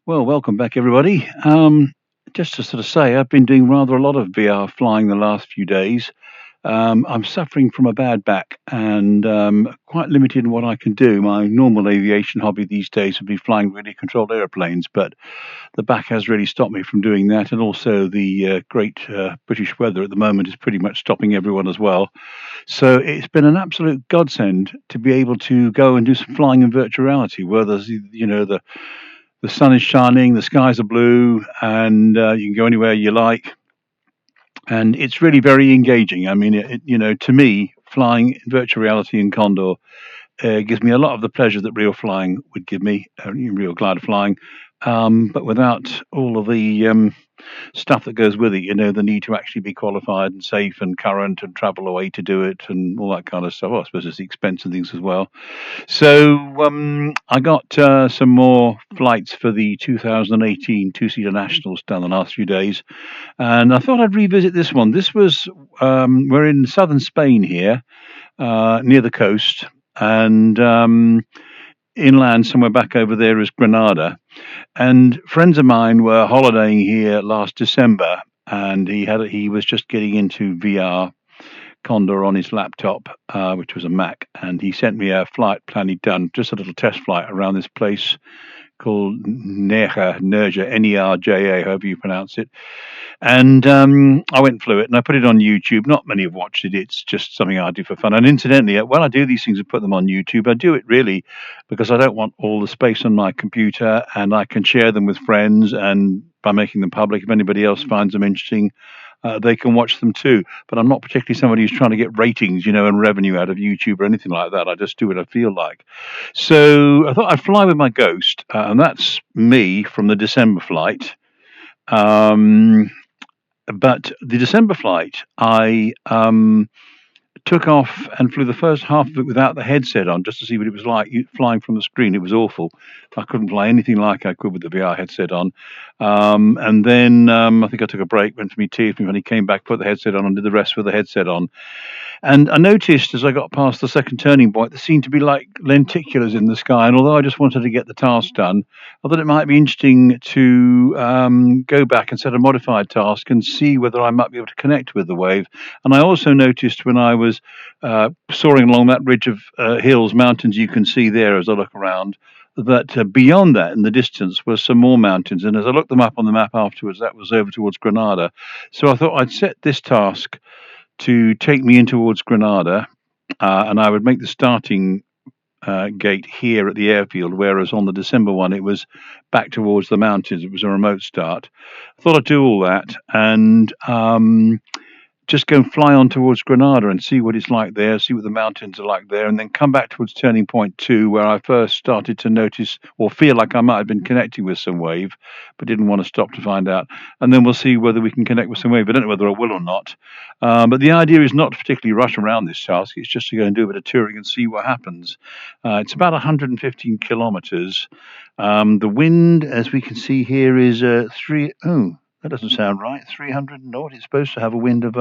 Well, welcome back, everybody. Just to sort of say, I've been doing rather a lot of VR flying the last few days. I'm suffering from a bad back and quite limited in what I can do. My normal aviation hobby these days would be flying really controlled aeroplanes, but the back has really stopped me from doing that. And also, the great British weather at the moment is pretty much stopping everyone as well. So it's been an absolute godsend to be able to go and do some flying in virtual reality, where there's the sun is shining, the skies are blue, and you can go anywhere you like. And it's really very engaging. I mean, to me, flying in virtual reality in Condor gives me a lot of the pleasure that real flying would give me, real glide flying, but without all of the stuff that goes with it. The need to actually be qualified and safe and current and travel away to do it and all that kind of stuff. Well, I suppose it's the expense and things as well. So I got some more flights for the 2018 two-seater nationals done the last few days, and I thought I'd revisit this one. This was we're in southern Spain here, near the coast, and inland somewhere back over there is Granada. And friends of mine were holidaying here last December, and he was just getting into VR Condor on his laptop, which was a Mac, and he sent me a flight plan he'd done, just a little test flight around this place called Nerja, Nerja, however you pronounce it. And I went and flew it, and I put it on YouTube. Not many have watched it. It's just something I do for fun. And incidentally, when I do these things and put them on YouTube, I do it really because I don't want all the space on my computer, and I can share them with friends. And by making them public, if anybody else finds them interesting, they can watch them too. But I'm not particularly somebody who's trying to get ratings, and revenue out of YouTube or anything like that. I just do what I feel like. So I thought I'd fly with my Ghost, and that's me from the December flight. Um, but the December flight, I took off and flew the first half of it without the headset on, just to see what it was like flying from the screen. It was awful. I couldn't fly anything like I could with the VR headset on. And then I think I took a break, went for me tea, and when he came back, put the headset on and did the rest with the headset on. And I noticed as I got past the second turning point, there seemed to be like lenticulars in the sky. And although I just wanted to get the task done, I thought it might be interesting to go back and set a modified task and see whether I might be able to connect with the wave. And I also noticed when I was soaring along that ridge of hills, mountains you can see there as I look around, that beyond that in the distance were some more mountains. And as I looked them up on the map afterwards, that was over towards Granada. So I thought I'd set this task to take me in towards Granada, and I would make the starting gate here at the airfield, whereas on the December one it was back towards the mountains. It was a remote start. I thought I'd do all that and just go and fly on towards Granada and see what it's like there, see what the mountains are like there, and then come back towards turning point 2, where I first started to notice or feel like I might have been connecting with some wave, but didn't want to stop to find out. And then we'll see whether we can connect with some wave. I don't know whether I will or not. But the idea is not to particularly rush around this task. It's just to go and do a bit of touring and see what happens. It's about 115 kilometers. The wind, as we can see here, is that doesn't sound right. 300 knots. It's supposed to have a wind of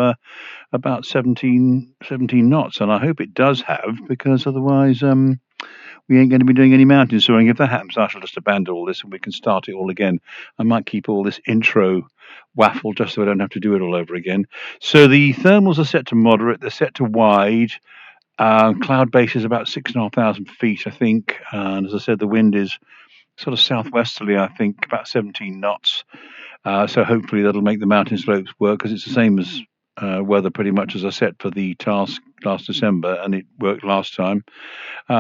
about 17 knots, and I hope it does have, because otherwise we ain't going to be doing any mountain soaring. If that happens, I shall just abandon all this and we can start it all again. I might keep all this intro waffle just so I don't have to do it all over again. So the thermals are set to moderate. They're set to wide. Cloud base is about 6,500 feet, I think. And as I said, the wind is sort of southwesterly, I think, about 17 knots. So hopefully that'll make the mountain slopes work, because it's the same as weather pretty much as I set for the task last December, and it worked last time.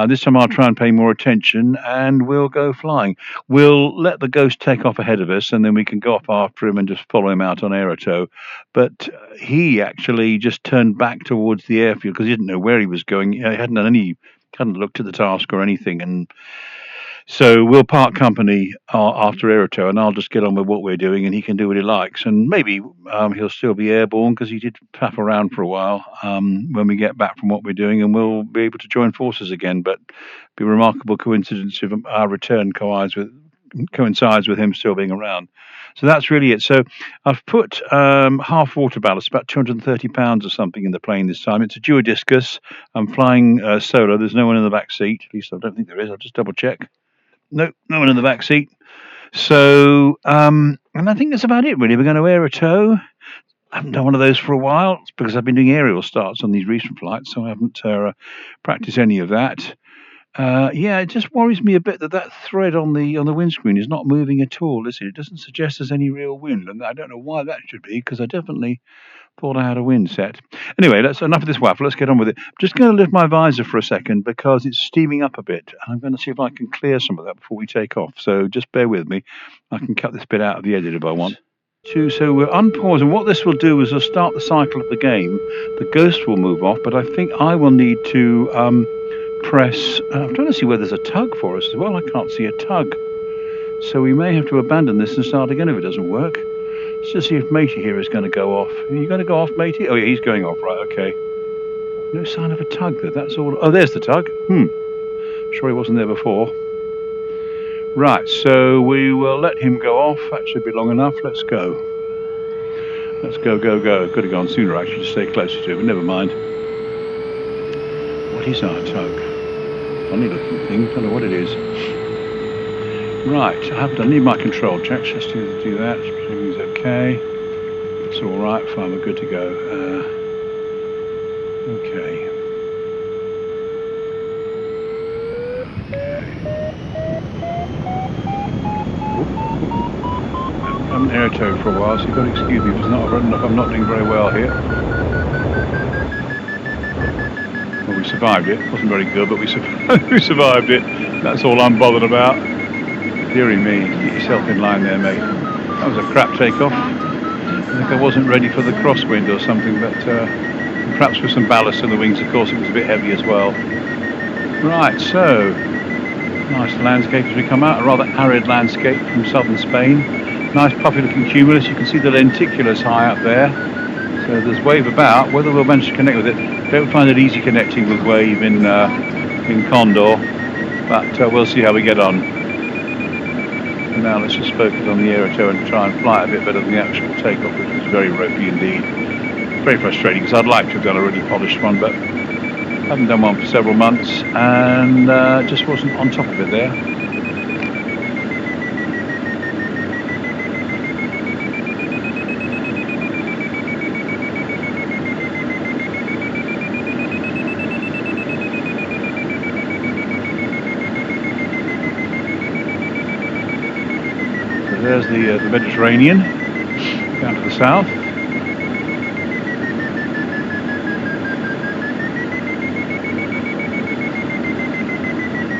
This time I'll try and pay more attention, and we'll go flying. We'll let the ghost take off ahead of us, and then we can go off after him and just follow him out on aerotow. But he actually just turned back towards the airfield because he didn't know where he was going. He hadn't looked at the task or anything, and so we'll part company after aerotow, and I'll just get on with what we're doing, and he can do what he likes. And maybe he'll still be airborne because he did faff around for a while when we get back from what we're doing, and we'll be able to join forces again. But it'll be a remarkable coincidence if our return coincides with him still being around. So that's really it. So I've put half water ballast, about 230 pounds or something, in the plane this time. It's a duodiscus. I'm flying solo. There's no one in the back seat. At least I don't think there is. I'll just double check. No one in the back seat. So, and I think that's about it, really. We're going to aerotow. I haven't done one of those for a while. It's because I've been doing aerial starts on these recent flights, so I haven't practiced any of that. Yeah, it just worries me a bit that thread on the windscreen is not moving at all, is it? It doesn't suggest there's any real wind, and I don't know why that should be, because I definitely thought I had a wind set. Anyway, that's enough of this waffle. Let's get on with it. I'm just going to lift my visor for a second because it's steaming up a bit. I'm going to see if I can clear some of that before we take off. So just bear with me. I can cut this bit out of the edit if I want to. So we'll unpause, and what this will do is it'll start the cycle of the game. The ghost will move off, but I think I will need to press. I'm trying to see whether there's a tug for us as well. I can't see a tug. So we may have to abandon this and start again if it doesn't work. Let's just see if Matey here is going to go off. Are you going to go off, Matey? Oh, yeah, he's going off. Right, okay. No sign of a tug, though. That's all. Oh, there's the tug. Sure he wasn't there before. Right, so we will let him go off. That should be long enough. Let's go. Let's go. Could have gone sooner, actually, to stay closer to it, but never mind. What is our tug? Funny-looking thing. Don't know what it is. Right, I need my control checks. Let's do that. Everything's okay. It's all right. Fine, we're good to go. Okay. I haven't aerotowed for a while, so you've got to excuse me if it's not right enough. I'm not doing very well here. Well, we survived it. It wasn't very good, but we survived it. That's all I'm bothered about. Deary me, get yourself in line there, mate. That was a crap takeoff. I think I wasn't ready for the crosswind or something, but perhaps with some ballast in the wings, of course, it was a bit heavy as well. Right, so nice landscape as we come out, a rather arid landscape from southern Spain. Nice puffy looking cumulus. You can see the lenticulus high up there. So there's wave about. Whether we'll manage to connect with it, don't find it easy connecting with wave in Condor, but we'll see how we get on. And now let's just focus on the aerotow and try and fly a bit better than the actual takeoff, which was very ropey indeed. Very frustrating because I'd like to have done a really polished one, but I haven't done one for several months and just wasn't on top of it there. There's the Mediterranean down to the south.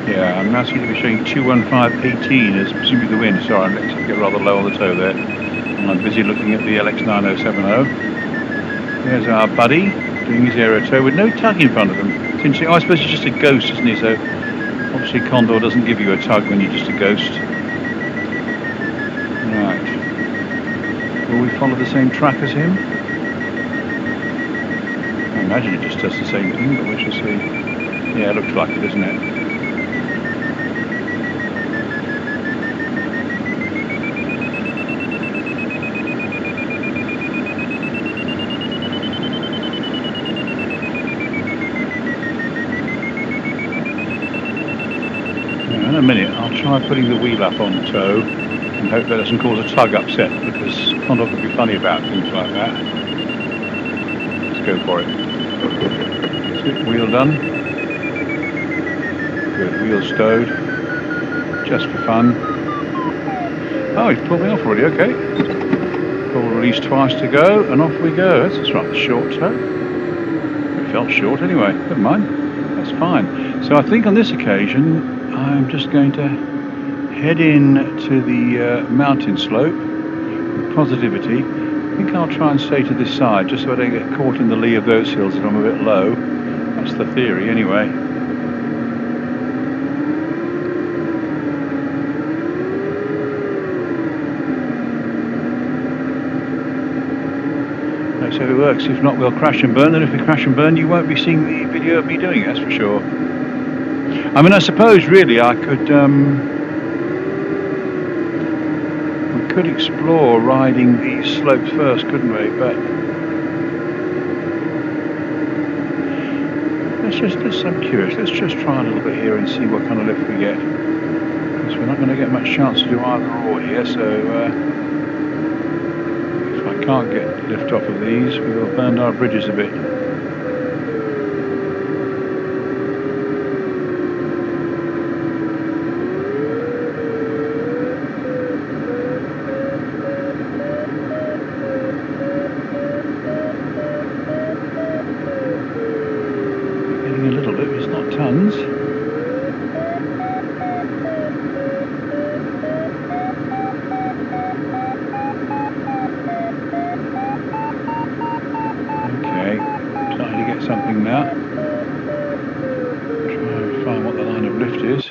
Yeah, I'm now seem to be showing 215.18 as presumably the wind. Sorry, I'm letting it get rather low on the toe there. And I'm busy looking at the LX9070. There's our buddy doing his aerotow with no tug in front of him. It's interesting. Oh, I suppose he's just a ghost, isn't he? So obviously Condor doesn't give you a tug when you're just a ghost. Right. Will we follow the same track as him? I imagine it just does the same thing, but we shall see. Yeah, it looks like it, doesn't it? Yeah, in a minute, I'll try putting the wheel up on tow. And hope that doesn't cause a tug upset, because Condor can be funny about things like that. Let's go for it. That's it, wheel done. Good, wheel stowed. Just for fun. Oh, he's pulled me off already, okay. Pull release twice to go, and off we go. That's just rather short tow. It felt short anyway. Never mind. That's fine. So I think on this occasion, I'm just going to head in to the mountain slope with positivity. I think I'll try and stay to this side, just so I don't get caught in the lee of those hills if I'm a bit low. That's the theory anyway. Let's hope it works. If not, we'll crash and burn. And if we crash and burn, you won't be seeing the video of me doing it, that's for sure. I mean, I suppose really I could we could explore riding these slopes first, couldn't we? But I'm curious. Let's just try a little bit here and see what kind of lift we get, because we're not going to get much chance to do either or here. So if I can't get lift off of these, we will burn our bridges a bit. Something now. Try and find what the line of lift is.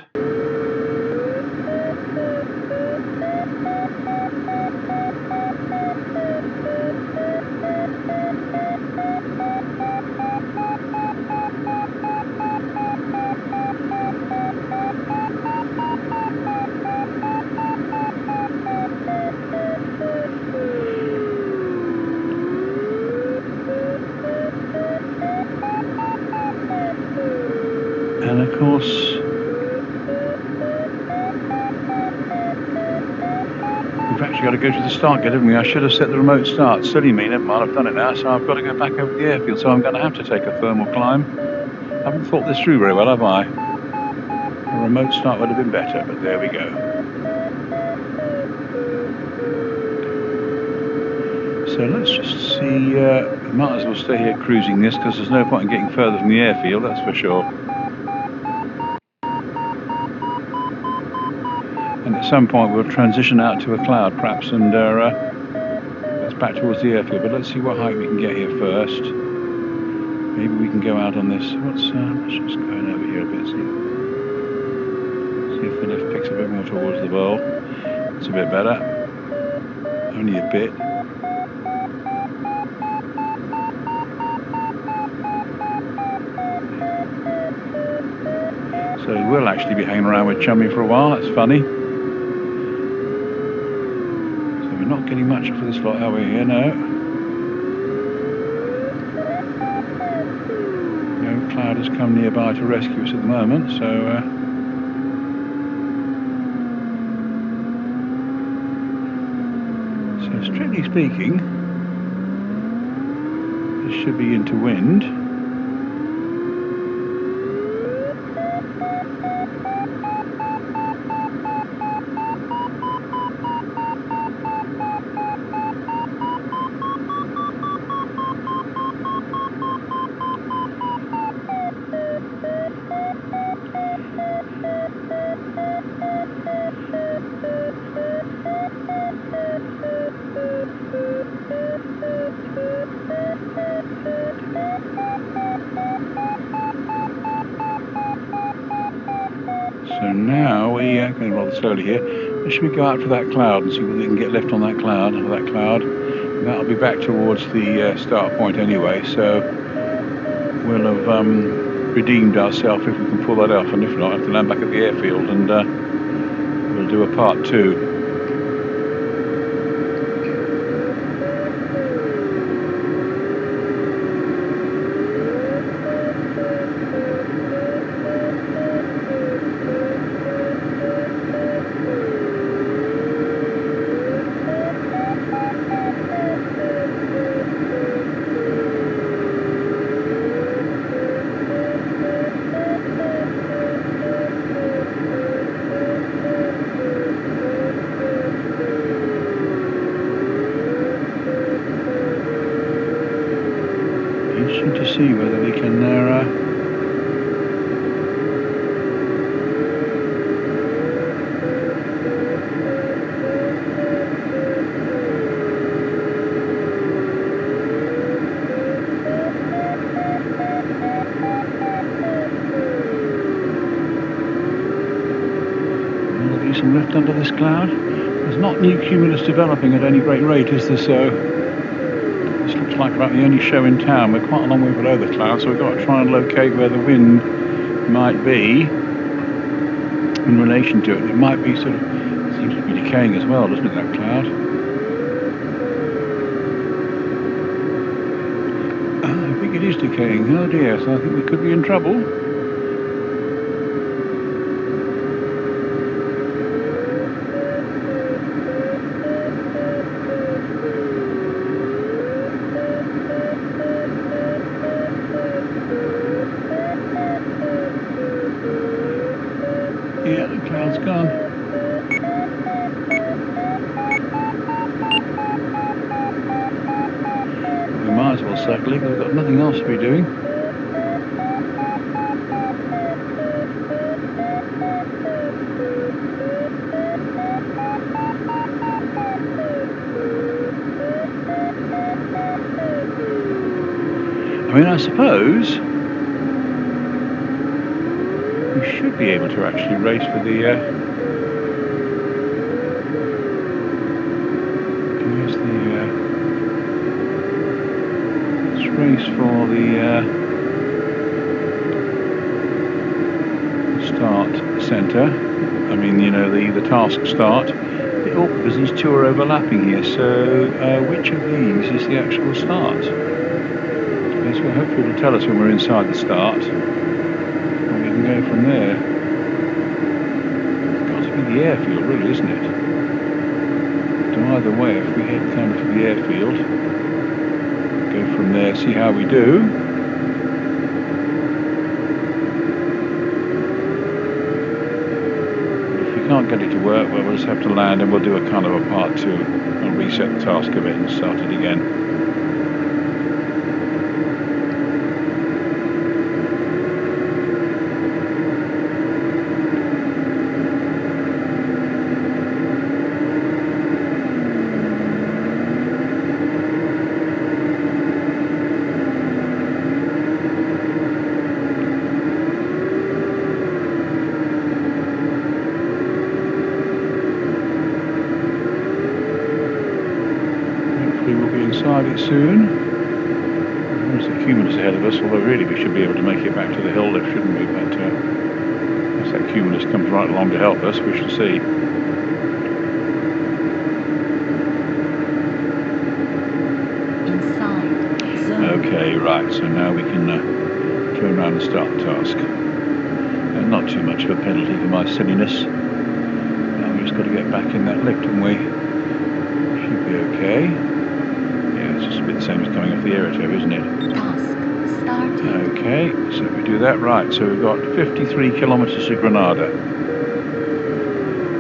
And of course, we've actually got to go to the start gate, haven't we? I should have set the remote start. Silly me, never mind, I've done it now, so I've got to go back over the airfield, so I'm going to have to take a thermal climb. I haven't thought this through very well, have I? A remote start would have been better, but there we go. So let's just see, we might as well stay here cruising this, because there's no point in getting further from the airfield, that's for sure. And at some point we'll transition out to a cloud perhaps, and that's back towards the airfield. But let's see what height we can get here first. Maybe we can go out on this. Let's just go in over here a bit, see if the lift picks a bit more towards the bowl. It's a bit better, only a bit. So we'll actually be hanging around with Chummy for a while. That's funny. So we're not getting much for this lot, are we? Here, no. No cloud has come nearby to rescue us at the moment. So strictly speaking, this should be into wind. So now we are going rather slowly here. Should we go out for that cloud and see whether we can get left on that cloud? And that'll be back towards the start point anyway. So we'll have redeemed ourselves if we can pull that off, and if not, I have to land back at the airfield, and we'll do a part 2. Interesting to see whether we can will there be some left under this cloud? There's not new cumulus developing at any great rate, is there? So this looks like about the only show in town. We're quite a long way below the cloud, so we've got to try and locate where the wind might be in relation to it. It might be sort of, seems to be decaying as well, doesn't it, that cloud? I think it is decaying. Oh dear, so I think we could be in trouble. Yeah, the cloud's gone. We might as well circle it, we've got nothing else to be doing. I mean, I suppose we should be able to actually race for the let's race for the start centre. I mean, you know, the task start. A bit awkward because these two are overlapping here. So which of these is the actual start? Yes, well, hopefully it'll tell us when we're inside the start. And we can go from there. It's got to be the airfield, really, isn't it? So either way, if we head kind of for the airfield, go from there, see how we do. If we can't get it to work, well, we'll just have to land and we'll do a kind of a part two and reset the task a bit and start it again. Inside it soon. There's the cumulus ahead of us, although really we should be able to make it back to the hill lift, shouldn't we? But as that cumulus comes right along to help us, we shall see. Inside zone. Okay, right, so now we can turn around and start the task. Not too much of a penalty for my silliness. Now we just got to get back in that lift, haven't we? Should be okay. It's just a bit the same as coming off the aerotow, isn't it? Task started. Okay, so we do that right. So we've got 53 kilometres to Granada.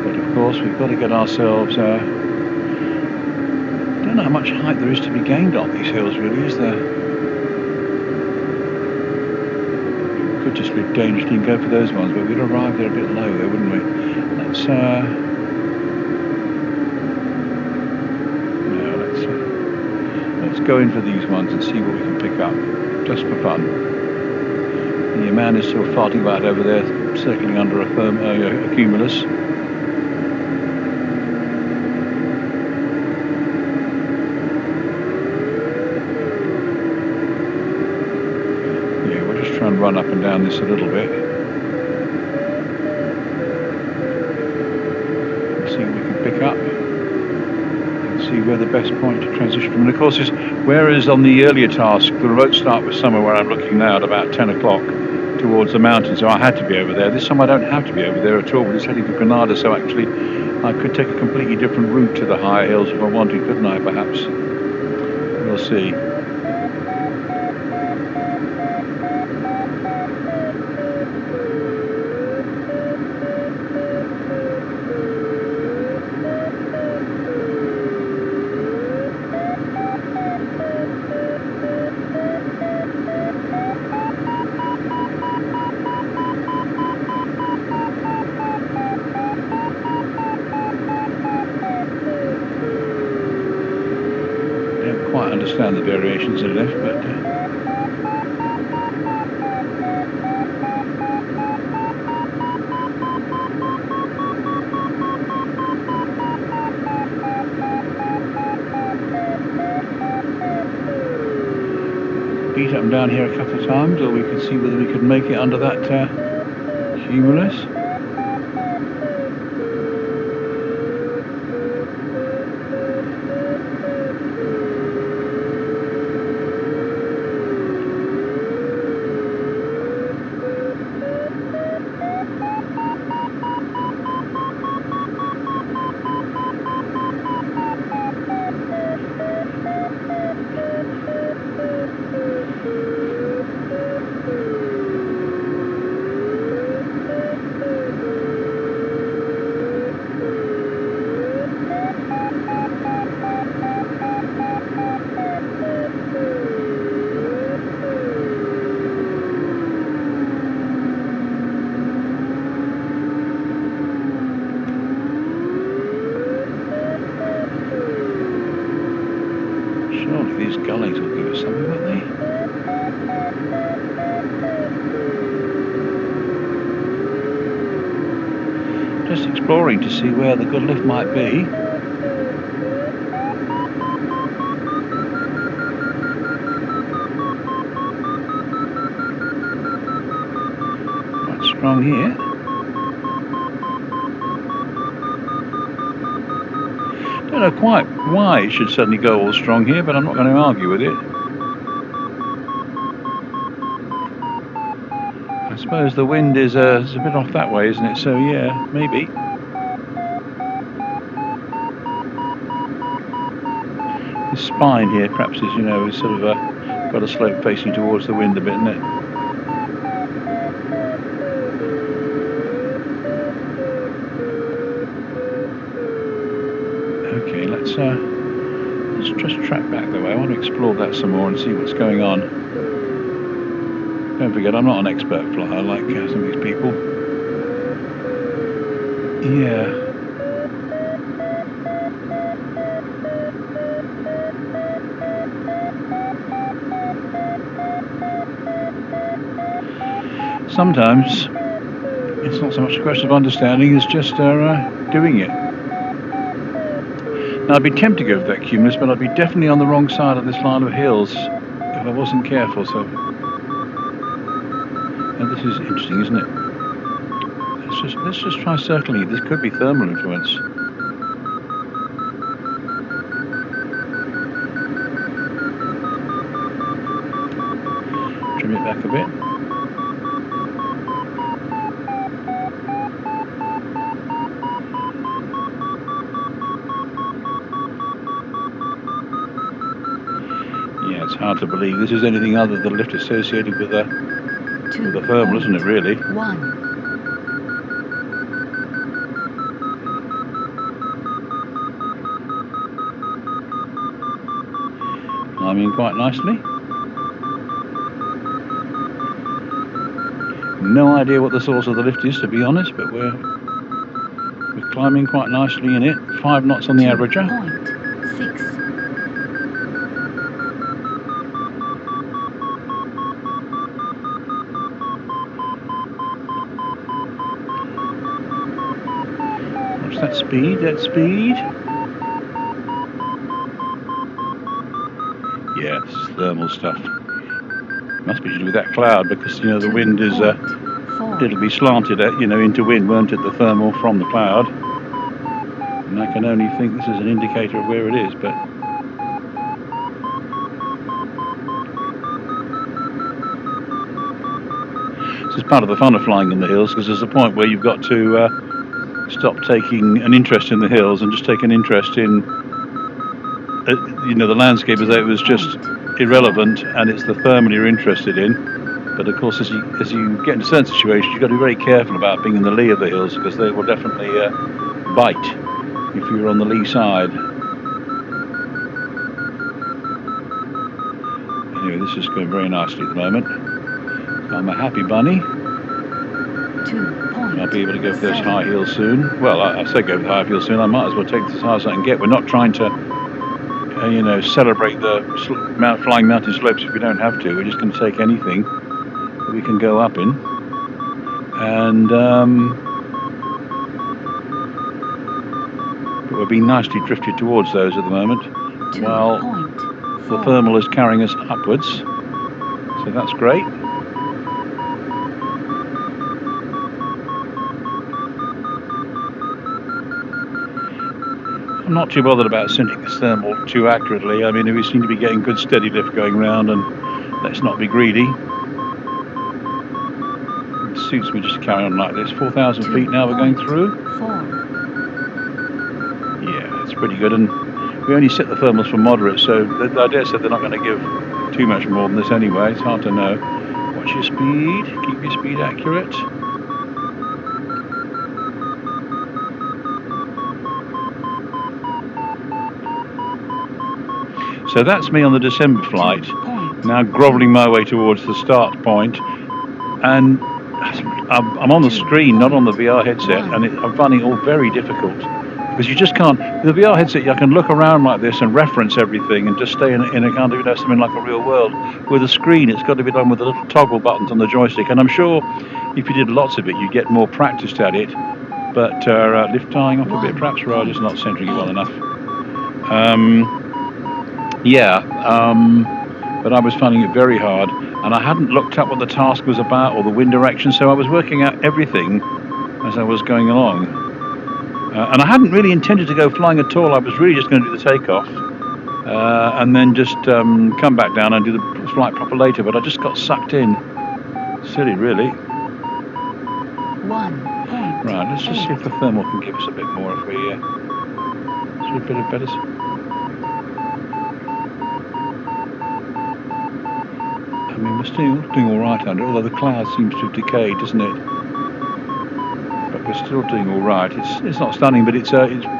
But of course, we've got to get ourselves... I don't know how much height there is to be gained on these hills, really, is there? We could just live dangerously and go for those ones, but we'd arrive there a bit low there, wouldn't we? Let's go in for these ones and see what we can pick up, just for fun. And your man is still farting about over there, circling under a cumulus. Yeah, we'll just try and run up and down this a little bit. And see what we can pick up. See where the best point to transition from. And of course, whereas on the earlier task, the remote start was somewhere where I'm looking now at about 10 o'clock towards the mountains, so I had to be over there. This time I don't have to be over there at all, but it's heading for Granada, so actually I could take a completely different route to the higher hills if I wanted, couldn't I, perhaps? We'll see. understand the variations in lift, but beat up and down here a couple of times, or we could see whether we could make it under that cumulus. Surely these gullies will give us something, won't they? Just exploring to see where the good lift might be. Quite strong here. Don't know quite why it should suddenly go all strong here, but I'm not going to argue with it. I suppose the wind is a bit off that way, isn't it? So yeah, maybe. The spine here perhaps is, you know, is sort of got a slope facing towards the wind a bit, isn't it? Okay, let's just track back that way. I want to explore that some more and see what's going on. Don't forget, I'm not an expert flyer like some of these people. Yeah. Sometimes it's not so much a question of understanding, it's just doing it. Now, I'd be tempted to go for that cumulus, but I'd be definitely on the wrong side of this line of hills if I wasn't careful. So, and this is interesting, isn't it? Let's just try circling it. This could be thermal influence. Trim it back a bit. Yeah, it's hard to believe this is anything other than lift associated with the thermal, isn't it, really? 1. Climbing quite nicely. No idea what the source of the lift is, to be honest, but we're climbing quite nicely in it. 5 knots on the averager. 2.6. What's that speed? That speed? Yeah, this is thermal stuff. Must be to do with that cloud, because, you know, the wind is it'll be slanted, you know, into wind, won't it, the thermal from the cloud. And I can only think this is an indicator of where it is, but this is part of the fun of flying in the hills, because there's a point where you've got to stop taking an interest in the hills and just take an interest in you know, the landscape as though it was just irrelevant, and it's the thermal you're interested in. But of course, as you get into certain situations, you've got to be very careful about being in the lee of the hills, because they will definitely bite if you're on the lee side. Anyway, this is going very nicely at the moment. I'm a happy bunny. I'll be able to go for those high heels soon. Well, I say go for the high heels soon. I might as well take this as high as I can get. We're not trying to you know, celebrate the flying mountain slopes if we don't have to. We're just going to take anything that we can go up in. And but we're being nicely drifted towards those at the moment, while the thermal is carrying us upwards. So that's great. I'm not too bothered about sending this thermal too accurately. I mean, we seem to be getting good steady lift going round, and let's not be greedy. It suits me just to carry on like this. 4,000 feet now we're going through. Yeah, it's pretty good, and we only set the thermals for moderate, so I dare say they're not going to give too much more than this anyway. It's hard to know. Watch your speed. Keep your speed accurate. So that's me on the December flight, now grovelling my way towards the start point, and I'm on the screen, not on the VR headset, and I'm finding it all very difficult, because you just can't. With the VR headset, I can look around like this and reference everything and just stay in a kind of, you know, something like a real world. With a screen, it's got to be done with the little toggle buttons on the joystick, and I'm sure if you did lots of it, you get more practiced at it. But lift tying off a bit, perhaps Raja's not centering it well enough. But I was finding it very hard, and I hadn't looked up what the task was about or the wind direction, so I was working out everything as I was going along. And I hadn't really intended to go flying at all. I was really just going to do the takeoff and then just come back down and do the flight proper later, but I just got sucked in. Silly, really. Right, let's just see if the thermal can give us a bit more if we a bit of better. I mean, we're still doing all right under it, although the cloud seems to have decayed, doesn't it? But we're still doing all right. It's not stunning, but it's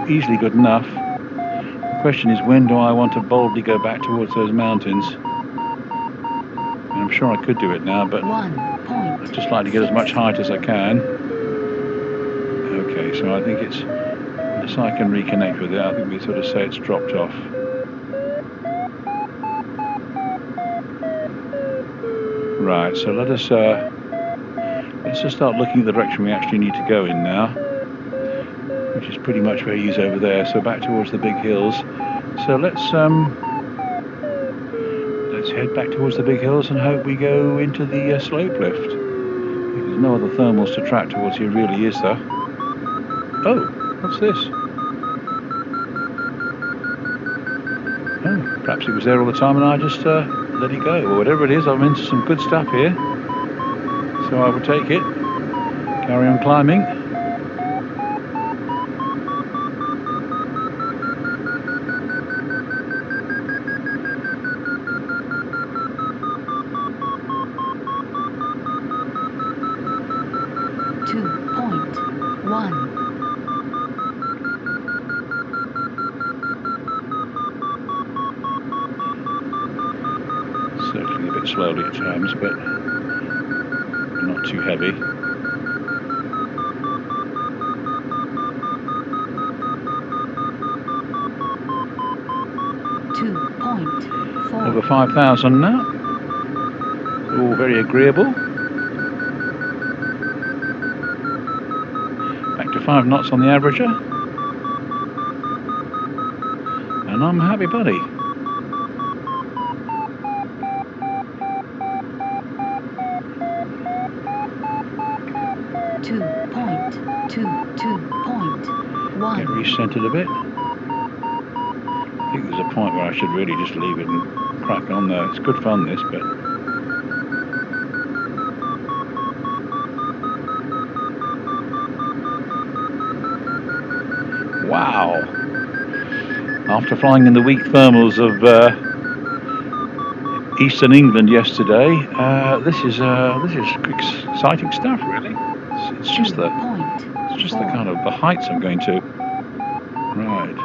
easily good enough. The question is, when do I want to boldly go back towards those mountains? And I'm sure I could do it now, but I'd just like to get as much height as I can. Okay, so I think it's, unless I can reconnect with it, I think we sort of say it's dropped off. Right, so let's just start looking at the direction we actually need to go in now, which is pretty much where he's over there, so back towards the big hills. So let's head back towards the big hills and hope we go into the slope lift. There's no other thermals to track towards here, really, is there? Oh, what's this? Oh, perhaps it was there all the time and I just let it go, or whatever it is. I'm into some good stuff here, so I will take it. Carry on climbing. Circling a bit slowly at times, but not too heavy. Over 5,000 now. All very agreeable. Back to 5 knots on the averager. And I'm a happy buddy. Get recentered a bit. I think there's a point where I should really just leave it and crack on though. It's good fun this, but wow! After flying in the weak thermals of Eastern England yesterday, this is exciting stuff, really. It's just the kind of the heights I'm going to. Right.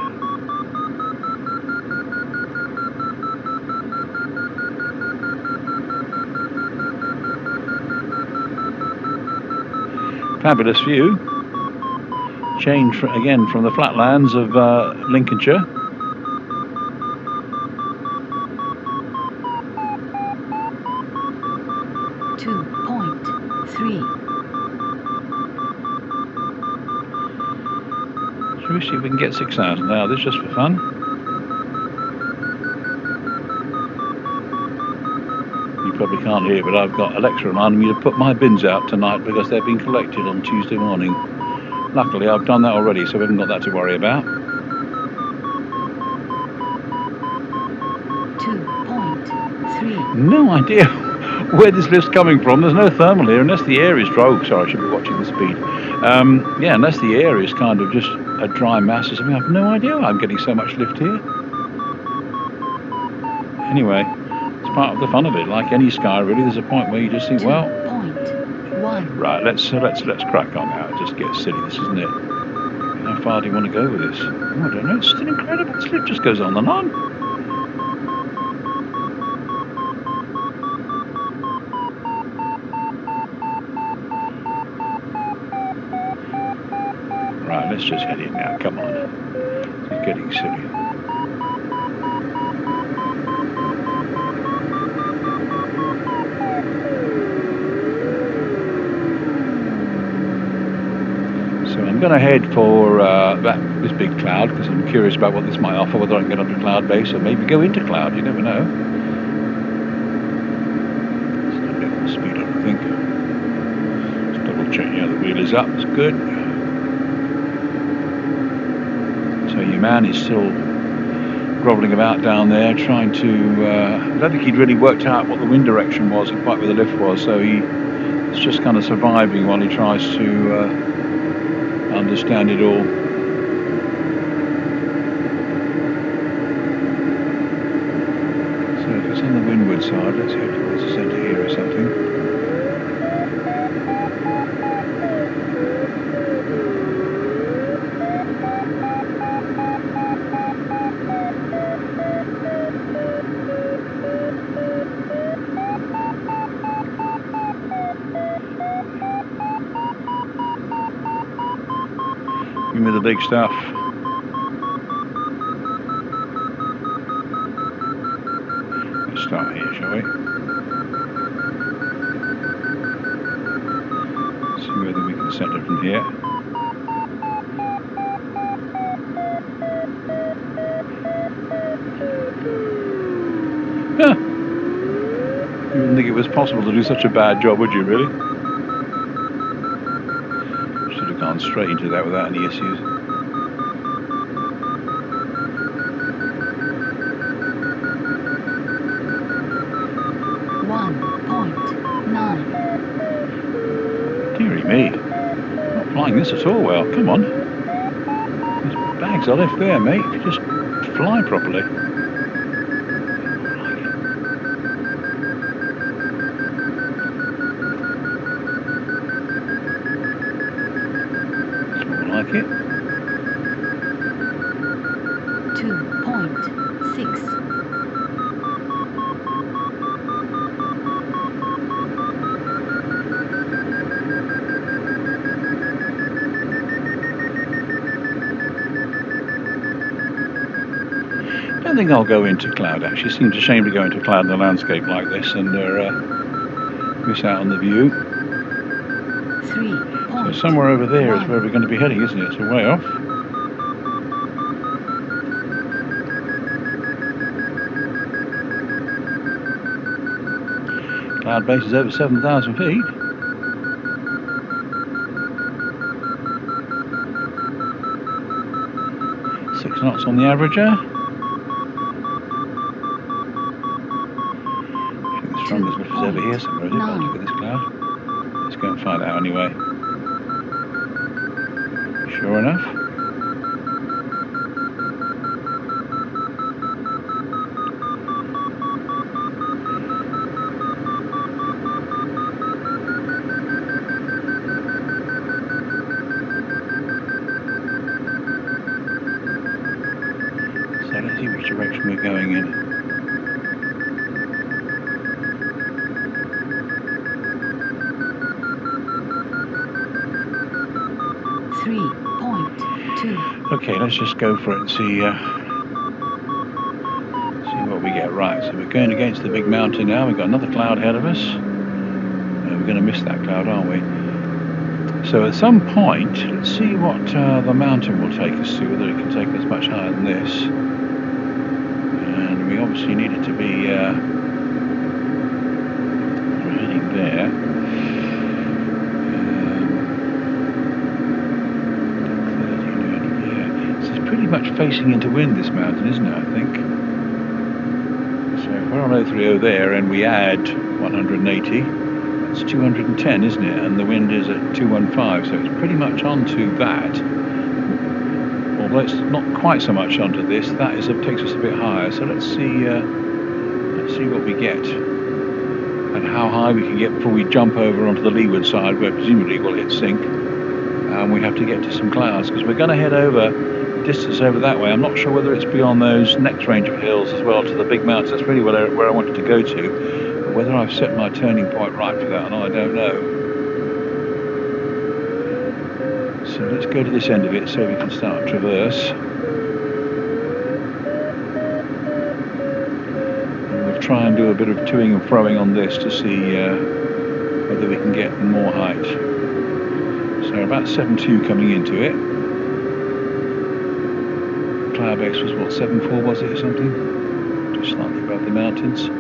Fabulous view. Change again from the flatlands of Lincolnshire. 2.3. Shall we see if we can get 6,000 out of this just for fun? You probably can't hear it, but I've got Alexa reminding me to put my bins out tonight because they're being collected on Tuesday morning. Luckily, I've done that already, so we haven't got that to worry about. 2.3. No idea where this lift's coming from. There's no thermal here, unless the air is dry. Oh, sorry, I should be watching the speed. Yeah, unless the air is kind of just a dry mass or something. I have no idea why I'm getting so much lift here. Anyway, it's part of the fun of it. Like any sky, really, there's a point where you just think, well, 2.1. right, let's crack on now. It just gets silly, this, isn't it? How far do you want to go with this? Oh, I don't know. It's still incredible. This lift just goes on and on. Right, let's just head in now. Come on. It's getting silly. So I'm going to head for this big cloud because I'm curious about what this might offer, whether I can get onto cloud base or maybe go into cloud. You never know. Still a bit more speed up, I think. Just double check. Yeah, the wheel is up. It's good. So your man is still grovelling about down there, trying to. I don't think he'd really worked out what the wind direction was and quite where the lift was. So he's just kind of surviving while he tries to. Understand it all. So if it's on the windward side, let's head towards the centre here or something. Give me the big stuff. Let's start here, shall we? See whether we can centre from here. Huh. You wouldn't think it was possible to do such a bad job, would you, really? Should have gone straight into that without any issues. Dearie me, not flying this at all well. Come on. There's bags of lift there, mate. You just fly properly. It's more like it. 2.6. I don't think I'll go into cloud, actually. It seems a shame to go into cloud in a landscape like this and miss out on the view. 3. So somewhere over there is where we're going to be heading, isn't it? So way off. Cloud base is over 7,000 feet. Six knots on the averager. I think the strongest lift is over here somewhere, is it? I'll look at this cloud. Let's go and find out anyway. Sure enough. So let's see which direction we're going in. Okay, let's just go for it and see what we get. Right, so we're going against the big mountain now. We've got another cloud ahead of us. miss that cloud, aren't we? So at some point, let's see what the mountain will take us to, whether it can take us much higher than this. And we obviously need it to be, we're heading there. Pretty much facing into wind, this mountain, isn't it, I think? So if we're on 030 there and we add 180, that's 210, isn't it? And the wind is at 215, so it's pretty much onto that. Although it's not quite so much onto this, that takes us a bit higher. So let's see what we get and how high we can get before we jump over onto the leeward side, where presumably we'll hit sync. And we have to get to some clouds because we're going to head over distance over that way. I'm not sure whether it's beyond those next range of hills as well to the big mountains. That's really where I wanted to go to, but whether I've set my turning point right for that or not, I don't know. So let's go to this end of it so we can start traverse, and we'll try and do a bit of toing and froing on this to see whether we can get more height. So about 7.2 coming into it. Cloud base was what, 7.4 was it or something? Just slightly above the mountains.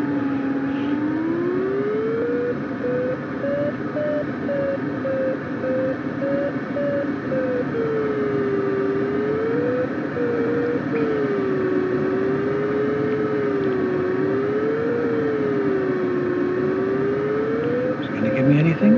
Is it going to give me anything?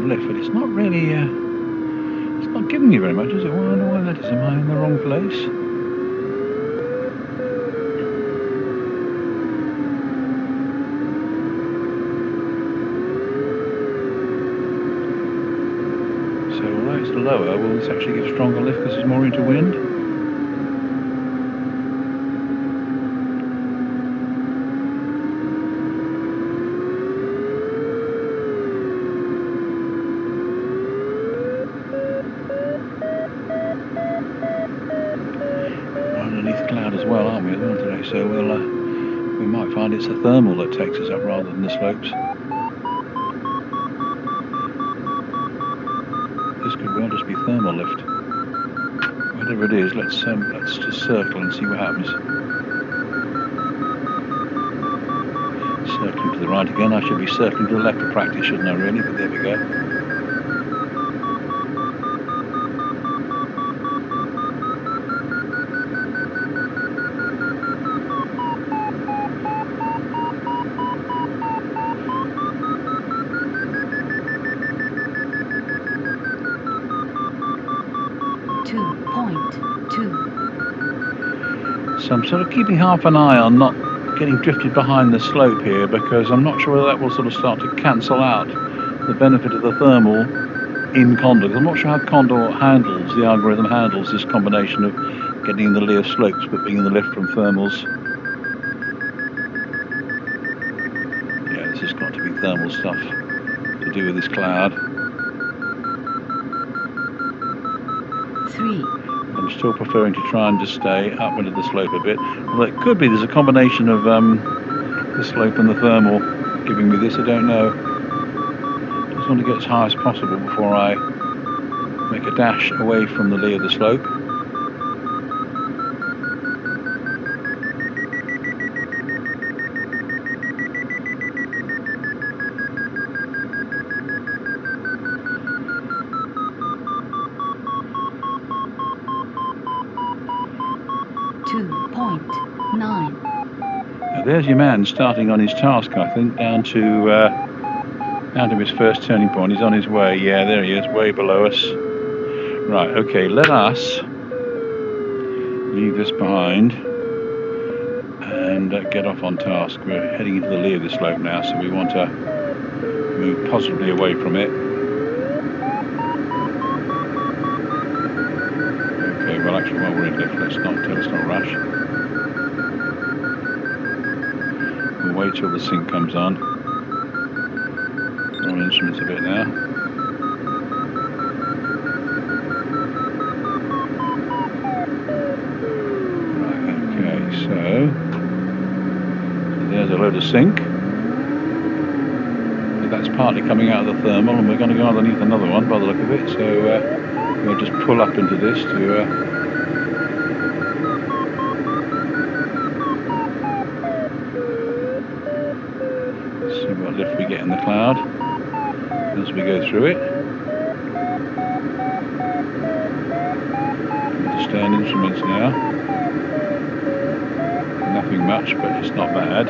But it's not really, it's not giving me very much, is it? Well, I don't know why that is. Am I in the wrong place? So although it's lower, will this actually give stronger lift because it's more into wind? Cloud as well, aren't we, today? So we might find it's the thermal that takes us up rather than the slopes. This could well just be thermal lift. Whatever it is, let's just circle and see what happens. Circling to the right again. I should be circling to the left for practice, shouldn't I, really? But there we go. 2.2. So I'm sort of keeping half an eye on not getting drifted behind the slope here, because I'm not sure whether that will sort of start to cancel out the benefit of the thermal in Condor. I'm not sure how Condor handles, the algorithm handles this combination of getting in the lee of slopes but being in the lift from thermals. Yeah, this has got to be thermal stuff to do with this cloud. 3. I'm still preferring to try and just stay up into the slope a bit. Although it could be there's a combination of the slope and the thermal giving me this, I don't know. Just want to get as high as possible before I make a dash away from the lee of the slope. Now there's your man starting on his task, I think, down to his first turning point. He's on his way. Yeah, there he is, way below us. Right, okay, let us leave this behind and get off on task. We're heading into the lee of the slope now, so we want to move positively away from it. Okay, well actually while we're in lift, let's not rush. wait till the sync comes on. All instruments a bit now. Right, okay, so there's a load of sync. So that's partly coming out of the thermal, and we're going to go underneath another one by the look of it. So we'll just pull up into this to see what lift we get in the cloud as we go through it. Understand instruments now. Nothing much, but it's not bad.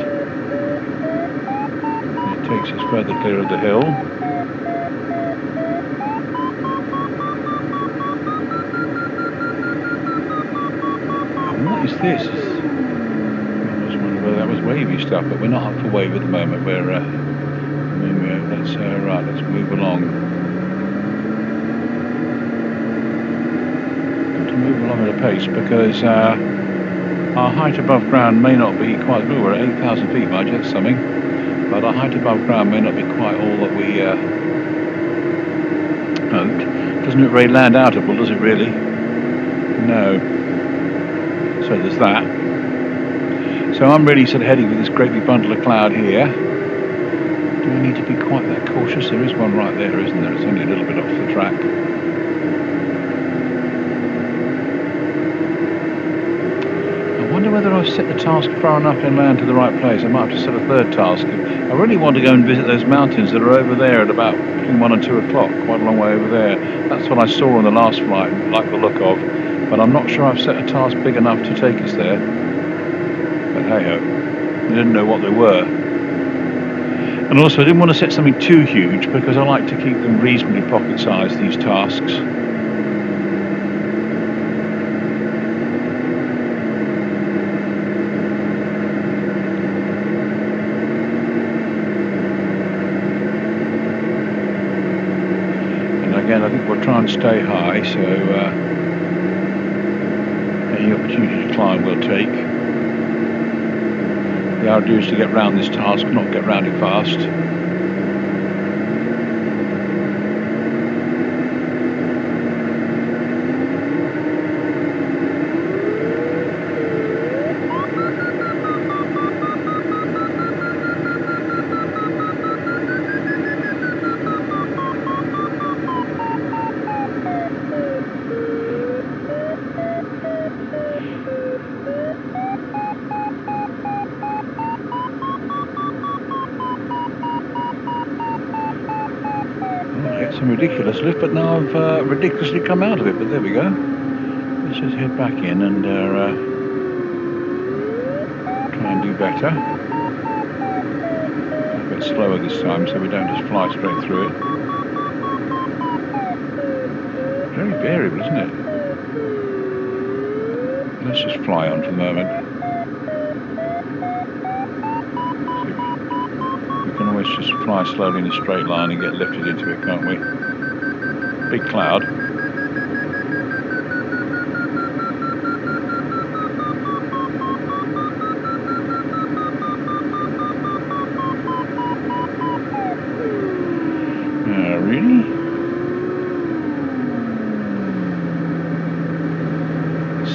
It takes us further clear of the hill. And what is this? I was wondering whether that was wavy stuff, but we're not up for wave at the moment. We're let's right. Let's move along. Got to move along at a pace because our height above ground may not be quite. Oh, we're at 8,000 feet, mind you. That's something. But our height above ground may not be quite all that we hoped. Doesn't look very land outable, does it really? No. So there's that. So I'm really sort of heading with this great big bundle of cloud here. Do I need to be quite that cautious? There is one right there, isn't there? It's only a little bit off the track. I wonder whether I've set the task far enough inland to the right place. I might have to set a third task. I really want to go and visit those mountains that are over there at about between 1 and 2 o'clock, quite a long way over there. That's what I saw on the last flight and like the look of. But I'm not sure I've set a task big enough to take us there. But hey-ho, I didn't know what they were. And also I didn't want to set something too huge because I like to keep them reasonably pocket-sized, these tasks. And again, I think we'll try and stay high, so any opportunity to climb we'll take. The idea is to get round this task, not get round it fast. Some ridiculous lift, but now I've ridiculously come out of it, but there we go. Let's just head back in and try and do better. A bit slower this time so we don't just fly straight through it. Very variable, isn't it? Let's just fly on for the moment. We can always just fly slowly in a straight line and get lifted into it, can't we? Big cloud. Really?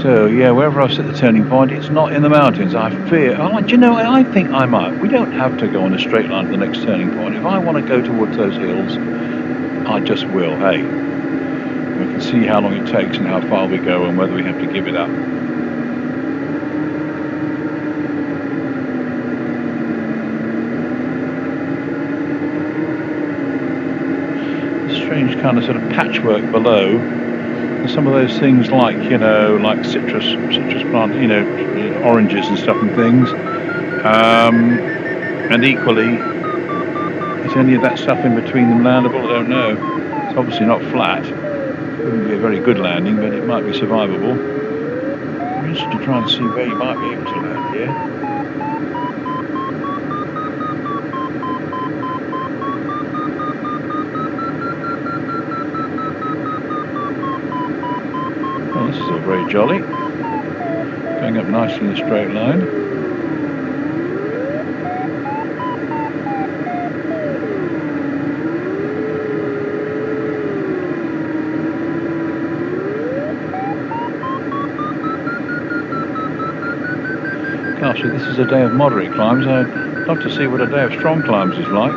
So yeah, wherever I've set the turning point, it's not in the mountains. I fear. Oh, do you know? I think I might. We don't have to go on a straight line to the next turning point. If I want to go towards those hills, I just will. Hey, we can see how long it takes and how far we go and whether we have to give it up. Strange kind of sort of patchwork below. And some of those things like, you know, like citrus plant, you know, oranges and stuff and things. And equally, is any of that stuff in between them landable? I don't know. It's obviously not flat. It wouldn't be a very good landing, but it might be survivable. I'm interested to try and see where you might be able to land here. This is all very jolly. Going up nicely in a straight line. actually, this is a day of moderate climbs. I'd love to see what a day of strong climbs is like.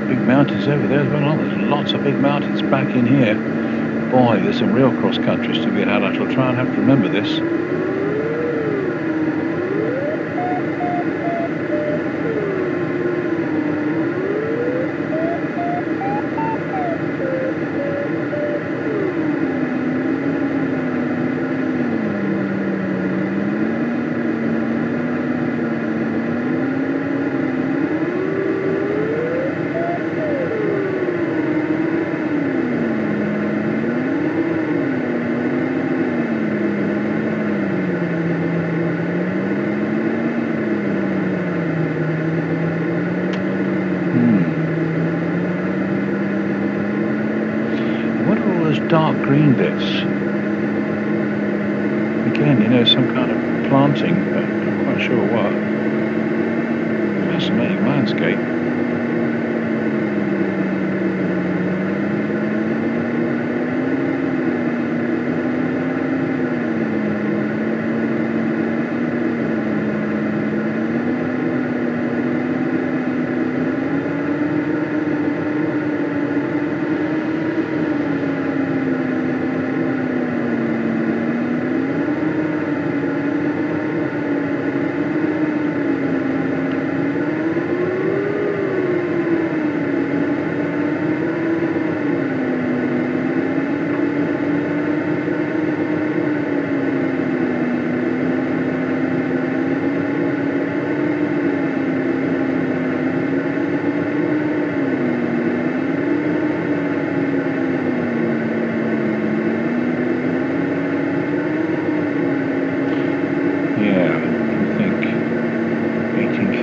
Big mountains over there as well, aren't there? There's lots of big mountains back in here. Boy, there's some real cross countries to be had. I shall try and have to remember this. What are all those dark green bits? Again, you know, some kind of planting, but I'm not quite sure what. Fascinating landscape.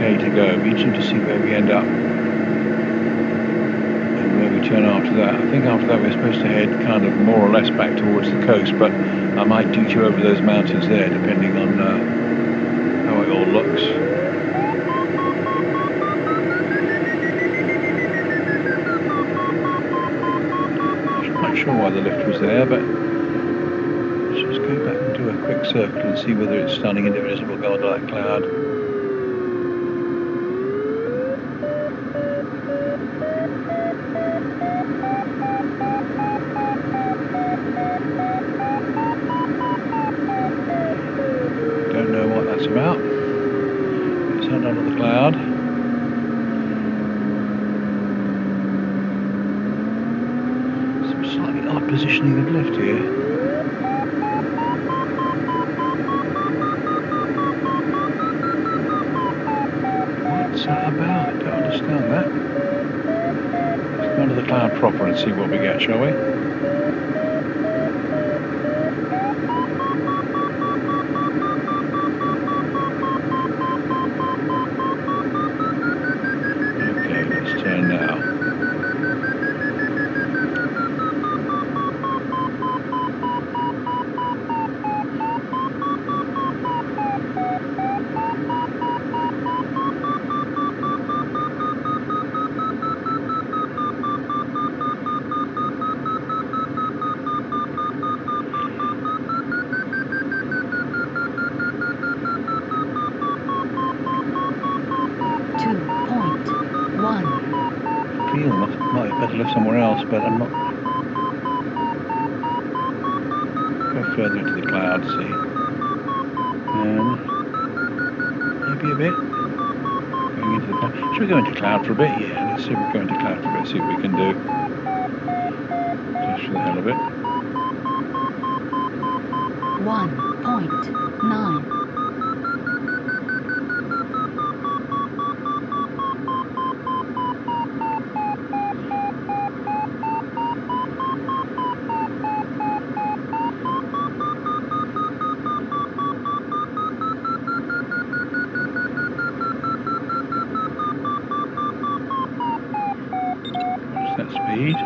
To go. It'll be interesting to see where we end up and where we turn after that. I think after that we're supposed to head kind of more or less back towards the coast, but I might do you over those mountains there depending on how it all looks. I'm not sure why the lift was there, but let's just go back and do a quick circle and see whether it's stunning, and if it isn't, we'll go under that cloud. Don't know what that's about. Let's head under the cloud. Some slightly odd positioning of lift here. What's that about? I don't understand that. Let's go under the cloud proper and see what we get, shall we? Might be better to live somewhere else, but I'm not. Go further into the clouds, see. Maybe a bit. Going into the cloud. Should we go into cloud for a bit? Yeah, let's see if we go into cloud for a bit, see what we can do. Just for the hell of it. 1.9. Speed.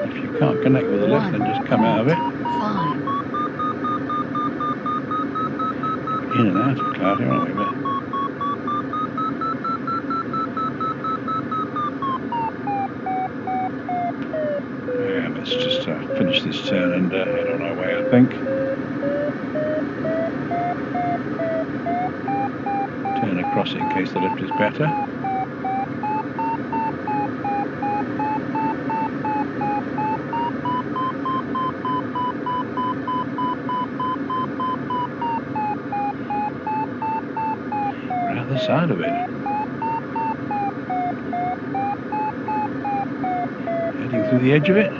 If you can't connect with the lift, then just come out of it. 1.5. In and out of cloud here, aren't we? But yeah, let's just finish this turn and head on our way, I think. Turn across it in case the lift is better. Round the side of it. Heading through the edge of it.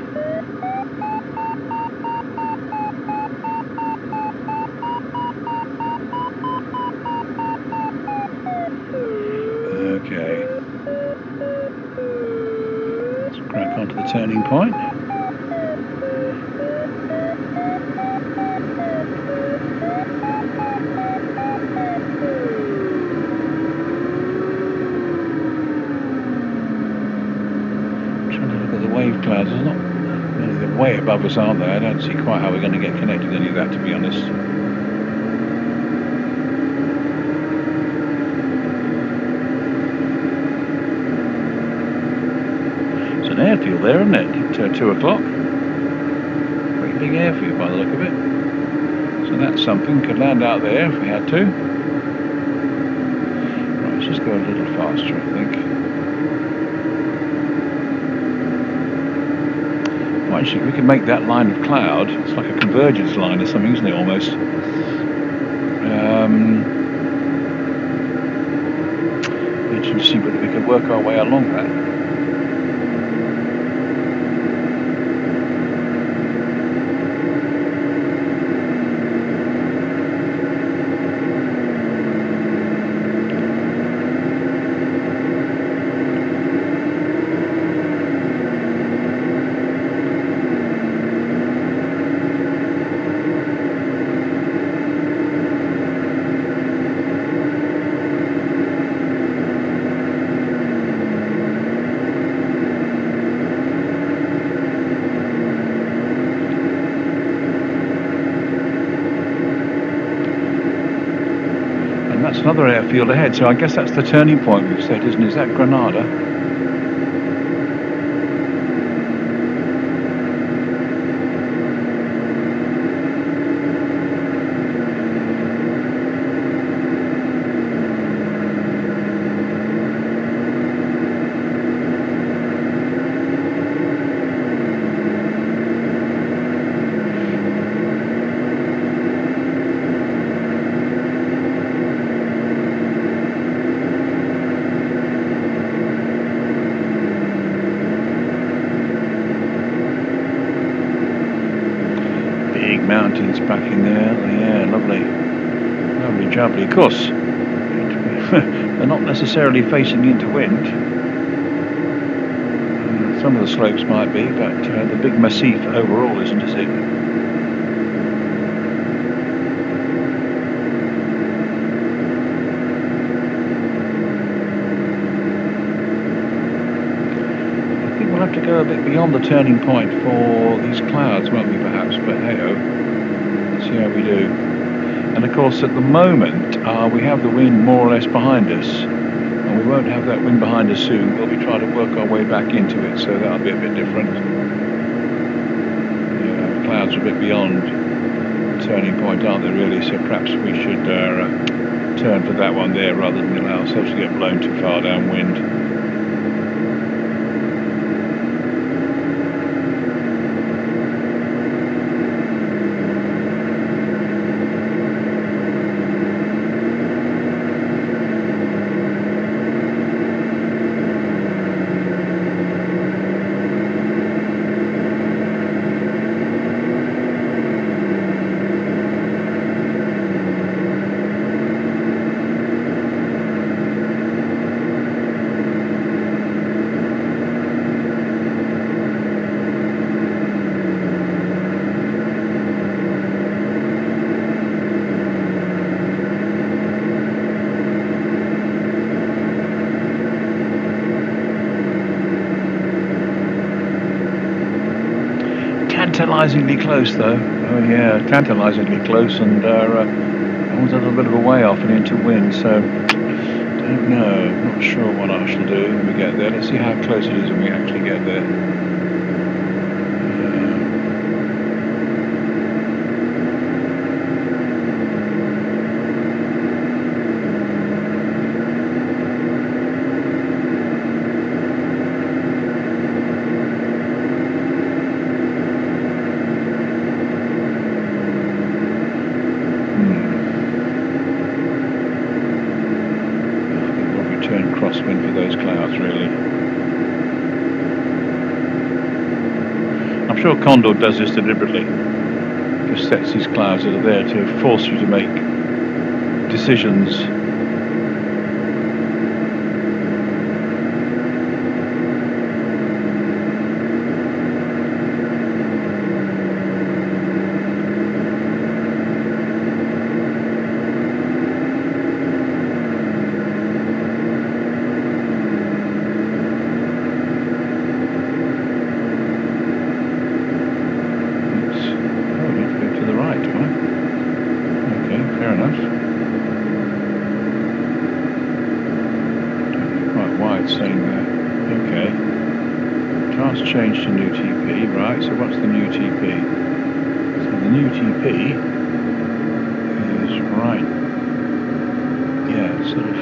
Okay. Let's crack onto the turning point. Trying to look at the wave clouds. There's not many. They're way above us, aren't they? I don't see quite how we're going to get connected with any of that, to be honest. It's an airfield there, isn't it? At 2 o'clock. Pretty big airfield by the look of it. So that's something. Could land out there if we had to. Right, let's just go a little faster, I think. Well, actually, we can make that line of cloud. It's like a convergence line or something, isn't it, almost? Interesting to see whether we can work our way along that. That's another airfield ahead, so I guess that's the turning point we've said, isn't it? Is that Granada? Mountains back in there, yeah, lovely jubbly. Of course, they're not necessarily facing into wind. Some of the slopes might be, but the big massif overall isn't, is it? I think we'll have to go a bit beyond the turning point for these clouds, won't we, perhaps? But hey-ho. See how we do. And of course at the moment we have the wind more or less behind us, and we won't have that wind behind us soon. We'll be trying to work our way back into it, so that'll be a bit different. Yeah, the clouds are a bit beyond the turning point, aren't they, really? So perhaps we should turn for that one there rather than allow ourselves to get blown too far downwind. tantalisingly close, though. Oh yeah, tantalisingly close, and that one's a little bit of a way off and into wind. So don't know. Not sure what I shall do when we get there. Let's see how close it is when we actually get there. Turn crosswind for those clouds, really. I'm sure Condor does this deliberately. Just sets these clouds that are there to force you to make decisions. Saying okay, task change to new TP, right? So what's the new TP? So the new TP is right, yeah, sort of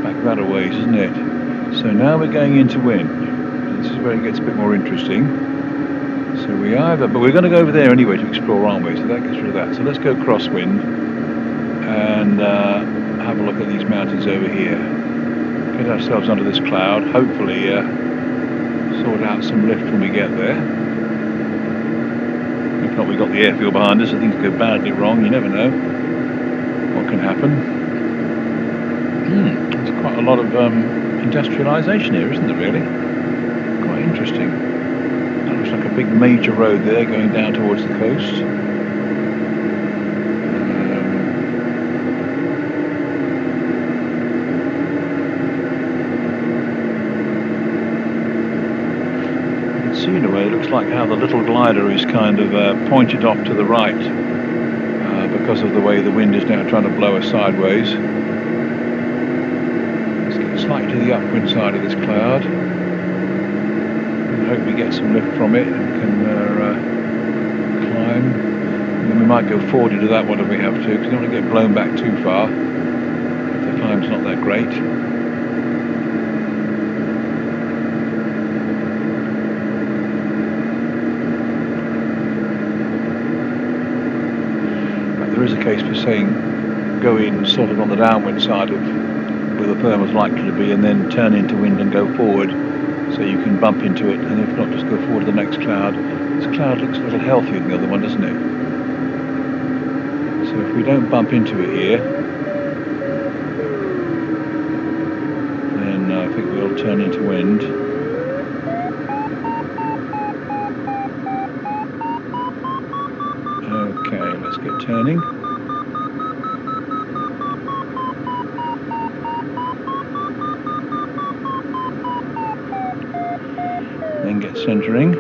back that a ways, isn't it? So now we're going into wind. This is where it gets a bit more interesting. So we either, but we're going to go over there anyway to explore, aren't we? So that gets rid of that. So let's go crosswind and have a look at these mountains over here. Get ourselves under this cloud, hopefully sort out some lift when we get there. If not, we got the airfield behind us, so things go badly wrong, you never know what can happen. There's quite a lot of industrialisation here, isn't there, really? Quite interesting. That looks like a big major road there going down towards the coast. In a way, it looks like how the little glider is kind of pointed off to the right because of the way the wind is now trying to blow us sideways. Let's get slightly to the upwind side of this cloud and hope we get some lift from it and can climb. And then we might go forward into that one if we have to, because we don't want to get blown back too far if the climb's not that great. There is a case for saying go in sort of on the downwind side of where the thermal's likely to be and then turn into wind and go forward so you can bump into it, and if not, just go forward to the next cloud. This cloud looks a little healthier than the other one, doesn't it? So if we don't bump into it here, then I think we'll turn into wind. Okay, let's get turning. Then get centering.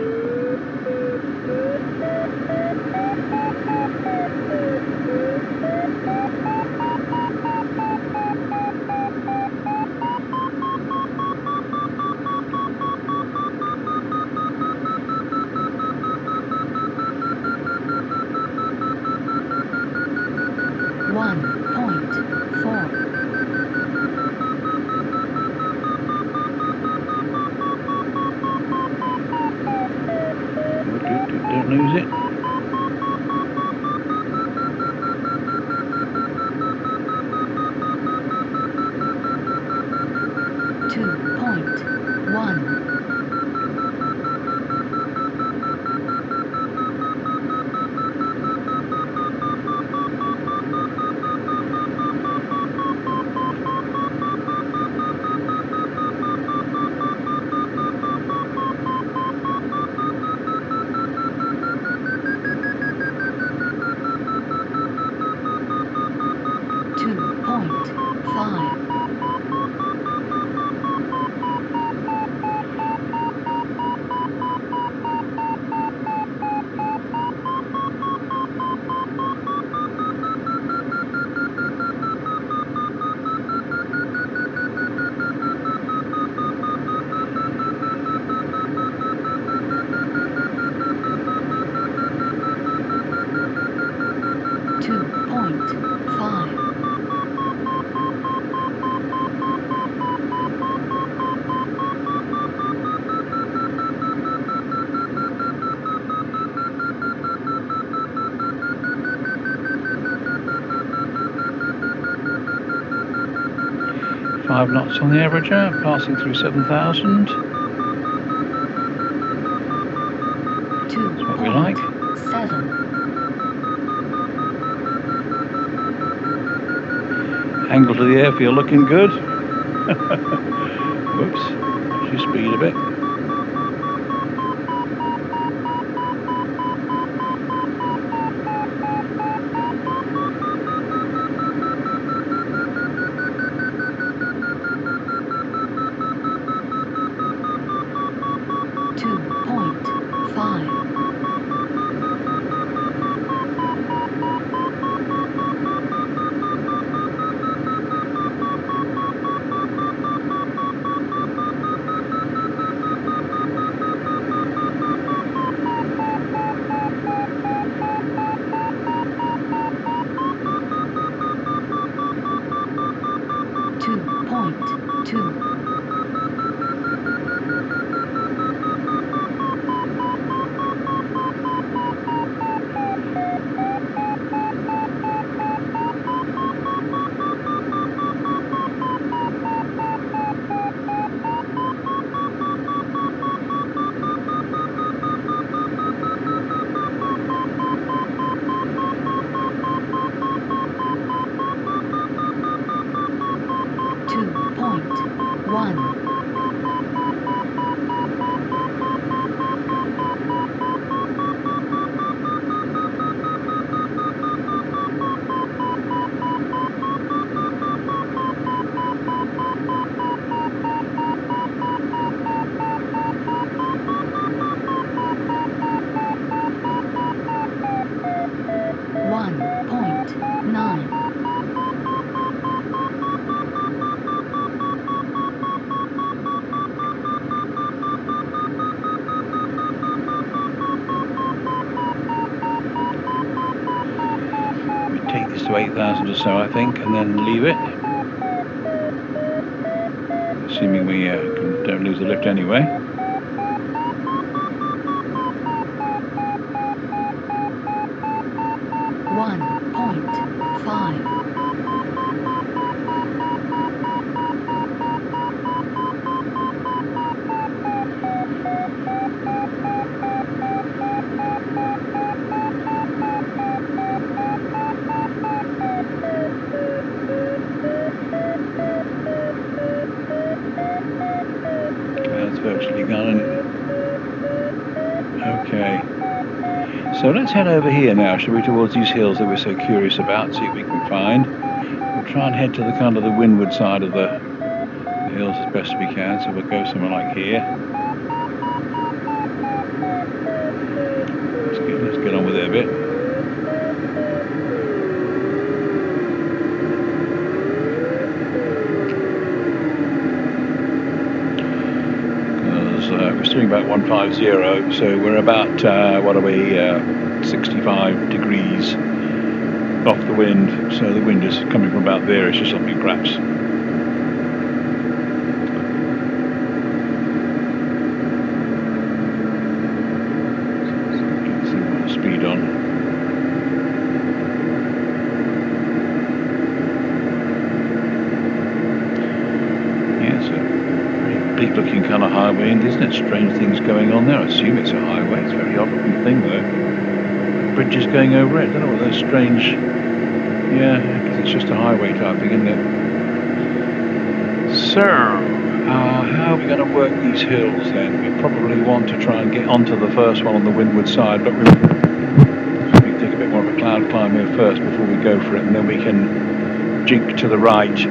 2.5. 5 knots on the averager, passing through 7,000. That's what we like. 2.7. Angle to the airfield looking good. Whoops, lost your speed a bit. Take this to 8,000 or so, I think, and then leave it. Assuming we don't lose the lift anyway. Virtually gone. Okay, so let's head over here now, shall we, towards these hills that we're so curious about, see what we can find. We'll try and head to the kind of the windward side of the hills as best we can, so we'll go somewhere like here. Let's get on with it a bit. We're still about 150, so we're about, 65 degrees off the wind, so the wind is coming from about there, it's just something perhaps. Get some more speed on. Yeah, so big looking kind of highway, isn't it? Strange things going on there. I assume it's a highway. It's a very odd looking thing though. Bridges going over it. I don't know what those strange. Yeah, because it's just a highway type thing, isn't it? So, how are we going to work these hills then? We probably want to try and get onto the first one on the windward side, but we take a bit more of a cloud climb here first before we go for it, and then we can jink to the right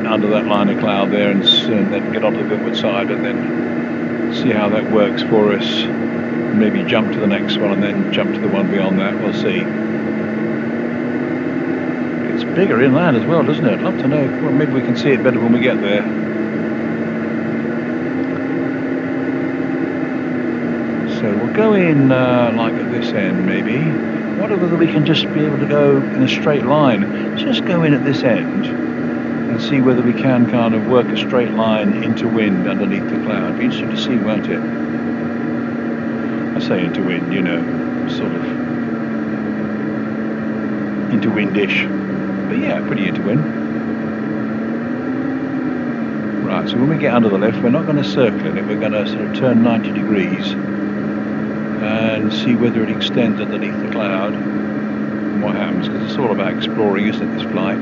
under that line of cloud there and then get onto the windward side and then see how that works for us. Maybe jump to the next one and then jump to the one beyond that. We'll see. It's bigger inland as well, doesn't it? I'd love to know. Well, maybe we can see it better when we get there. So we'll go in like at this end maybe. wonder whether we can just be able to go in a straight line. Just go in at this end and see whether we can kind of work a straight line into wind underneath the cloud. Be interesting to see, won't it? I say into wind, you know, sort of into windish, but yeah, pretty into wind. Right, so when we get under the lift, we're not going to circle in it, we're going to sort of turn 90 degrees and see whether it extends underneath the cloud and what happens, because it's all about exploring, isn't it, this flight?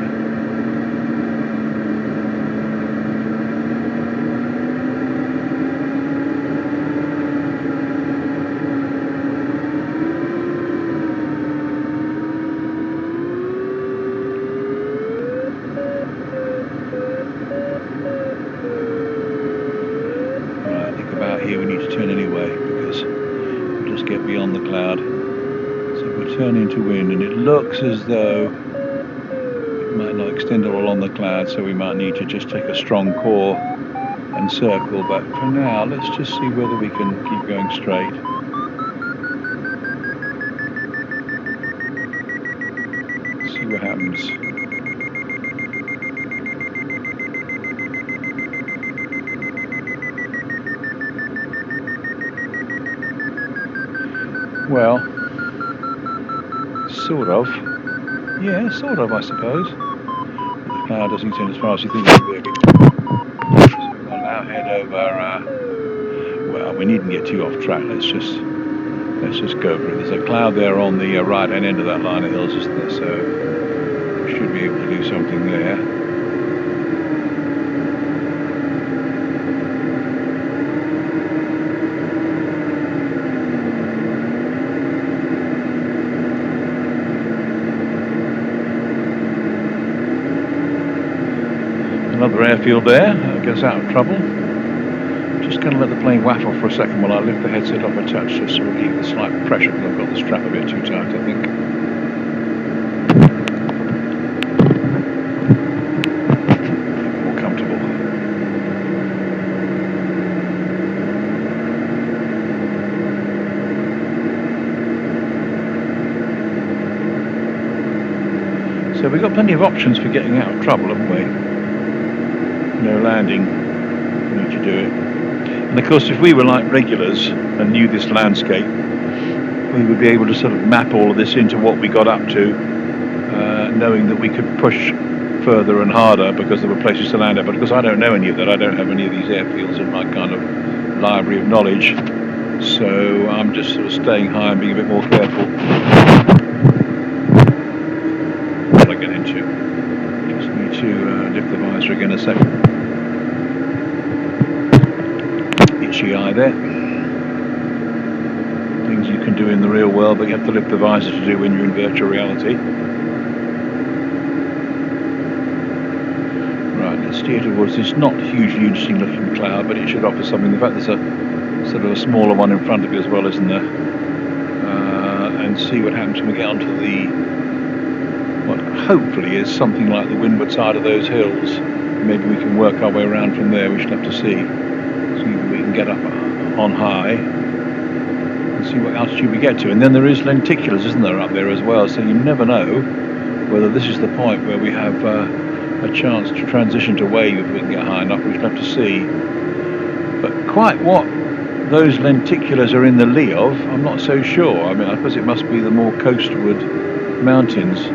Right, I think about here we need to turn anyway, because we'll just get beyond the cloud. So we'll turn into wind, and it looks as though it might not extend all along the cloud, so we might need to just take a strong core and circle, but for now let's just see whether we can keep going straight. See what happens. Well, sort of. Yeah, sort of, I suppose. But the cloud doesn't extend as far as you think it would. So we'll now head over. Well, we needn't get too off track. Let's just go for it. There's a cloud there on the right-hand end of that line of hills, isn't there? So we should be able to do something there. Another airfield there, gets out of trouble. Just going to let the plane waffle for a second while I lift the headset off a touch just to relieve the slight pressure, because I've got the strap a bit too tight, I think. More comfortable. So we've got plenty of options for getting out of trouble, haven't we? No landing, we need to do it. And of course, if we were like regulars and knew this landscape, we would be able to sort of map all of this into what we got up to, knowing that we could push further and harder because there were places to land at. But because I don't know any of that, I don't have any of these airfields in my kind of library of knowledge, so I'm just sort of staying high and being a bit more careful. What I get into. Just need to lift the visor again a second. Itchy eye there. Things you can do in the real world, but you have to lift the visor to do when you're in virtual reality. Right, let's steer towards this not hugely interesting looking cloud, but it should offer something. In fact, there's a sort of a smaller one in front of you as well, isn't there? And see what happens when we get onto the, what hopefully is something like the windward side of those hills. Maybe we can work our way around from there. We should have to see. See if we can get up on high and see what altitude we get to. And then there is lenticulars, isn't there, up there as well? So you never know whether this is the point where we have a chance to transition to wave if we can get high enough. We should have to see. But quite what those lenticulars are in the lee of, I'm not so sure. I mean, I suppose it must be the more coastward mountains.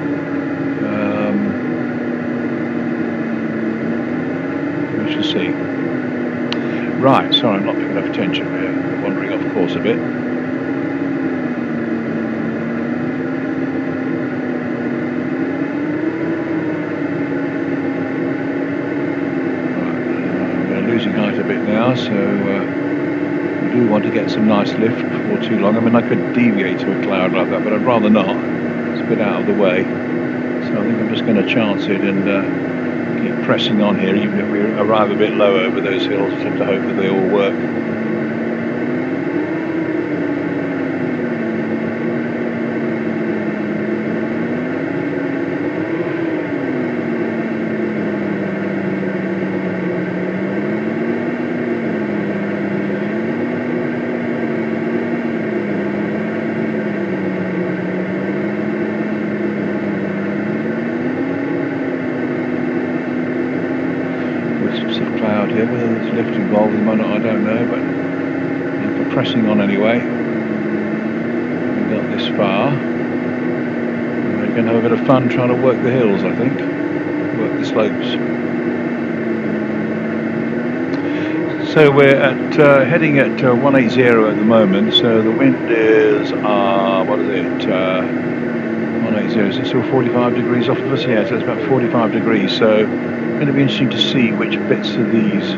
We shall see. Right, sorry, I'm not picking up attention. We're wandering off course a bit. Right, we're losing height a bit now, so we do want to get some nice lift before too long. I mean, I could deviate to a cloud like that, but I'd rather not. It's a bit out of the way. So I think I'm just going to chance it and keep pressing on here, even if we arrive a bit low over those hills. Just have to hope that they all work. here. Whether there's a lift involved with them or not, I don't know, but we're pressing on anyway. We got this far. We're going to have a bit of fun trying to work the hills, I think. Work the slopes. So we're heading at 180 at the moment. So the wind is, what is it? 180. Is it still 45 degrees off of us? Yeah, so it's about 45 degrees. So it's going to be interesting to see which bits of these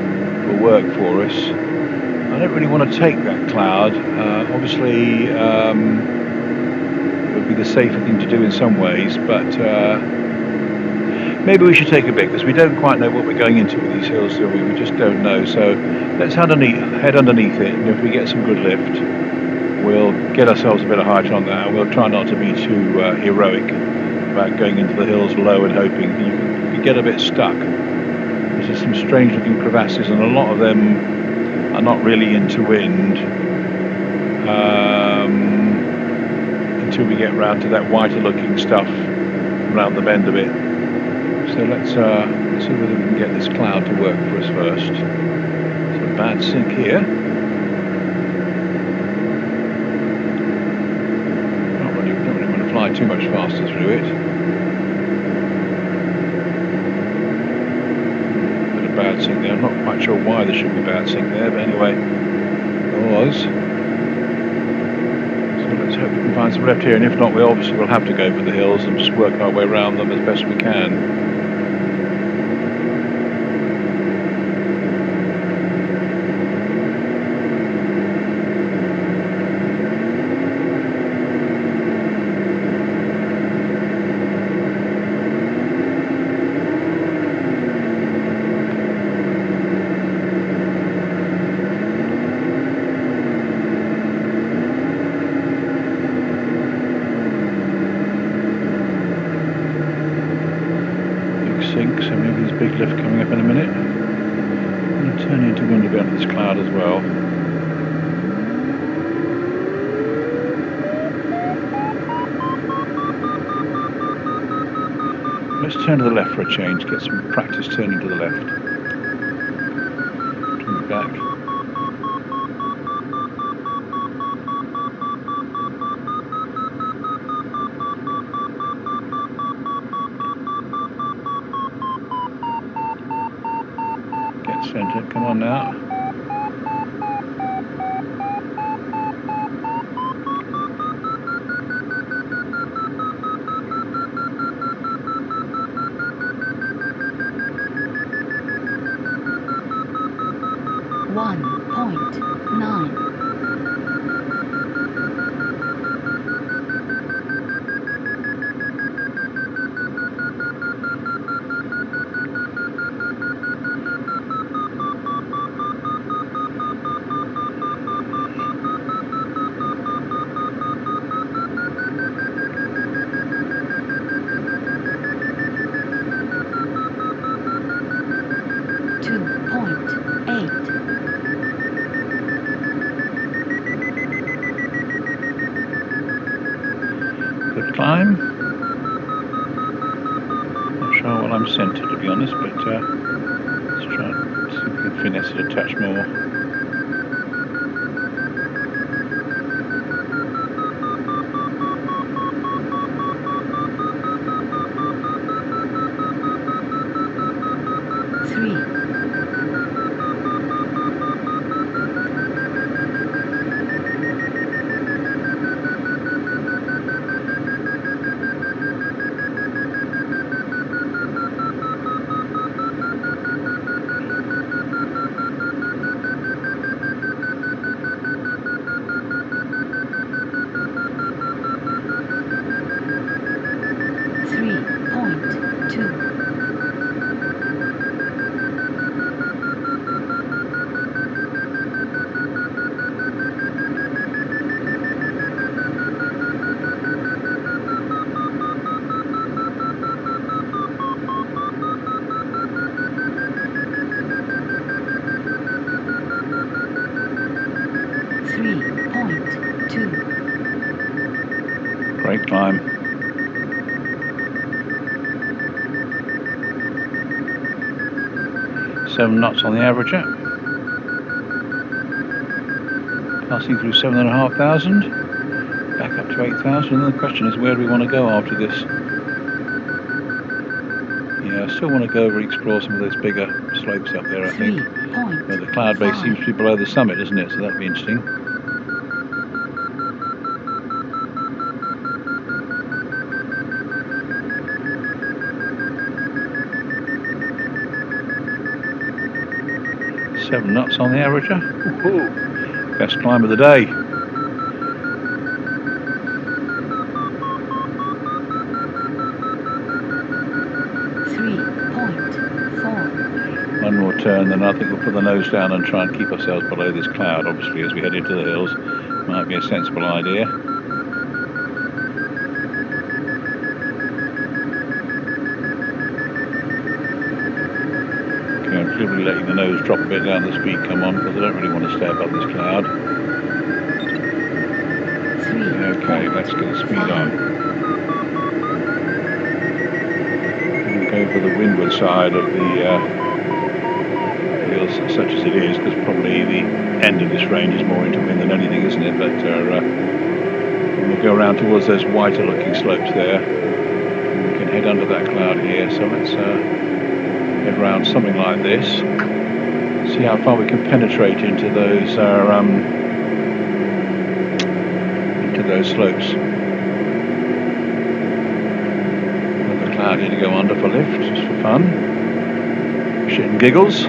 will work for us. I don't really want to take that cloud. Obviously, it would be the safer thing to do in some ways, but maybe we should take a bit because we don't quite know what we're going into with these hills, do we? We just don't know. So let's head underneath it, and if we get some good lift, we'll get ourselves a bit of height on that, and we'll try not to be too heroic about going into the hills low and hoping. You can get a bit stuck. There's some strange looking crevasses, and a lot of them are not really into wind until we get round to that whiter looking stuff around the bend a bit. So let's see whether we can get this cloud to work for us first. It's a bad sink here. Don't really want to fly too much faster through it. Bit of bad sink there. I'm not quite sure why there should be bad sink there, but anyway, there was. So let's hope we can find some left here, and if not, we obviously will have to go for the hills and just work our way around them as best we can. 6, so maybe there's a big lift coming up in a minute. I'm going to turn into wind a bit under this cloud as well. Let's turn to the left for a change, get some practice turning to the left. Turn it back. Get centered, come on now. Good climb. Not sure what I'm centered, to be honest, but let's try and see if we can finesse it a touch more. 7 knots on the averager. Passing through 7,500. Back up to 8,000. And the question is, where do we want to go after this? Yeah, I still want to go over and explore some of those bigger slopes up there, I think. Where the cloud base seems to be below the summit, isn't it? So that'll be interesting. Seven knots on the averager. Ooh, best climb of the day. One more turn, then I think we'll put the nose down and try and keep ourselves below this cloud, obviously, as we head into the hills. Might be a sensible idea. Okay, I'm clearly letting the nose drop a bit down the speed come on, because I don't really want to stay above this cloud. Okay, let's get the speed on. We'll go for the windward side of the hills, such as it is, because probably the end of this range is more into wind than anything, isn't it? But we'll go around towards those whiter looking slopes there. We can head under that cloud here, so let's head around something like this. See how far we can penetrate into those slopes. With the cloud here to go under for lift, just for fun. Shit and giggles.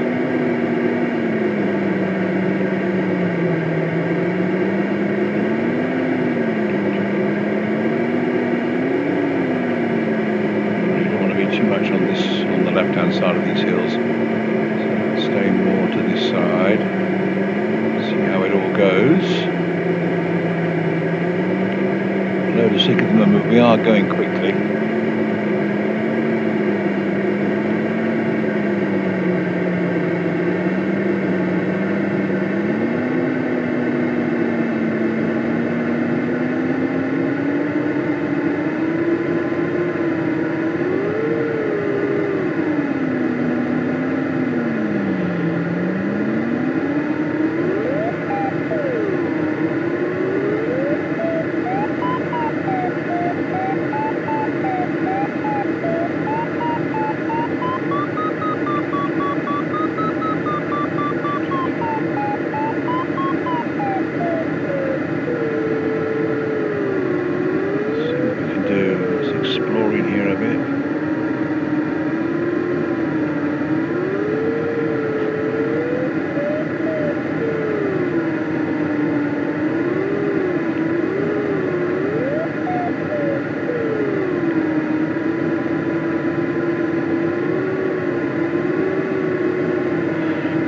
On the left hand side of these hills, so let's stay more to this side, see how it all goes. A load of sick at the moment, we are going quickly.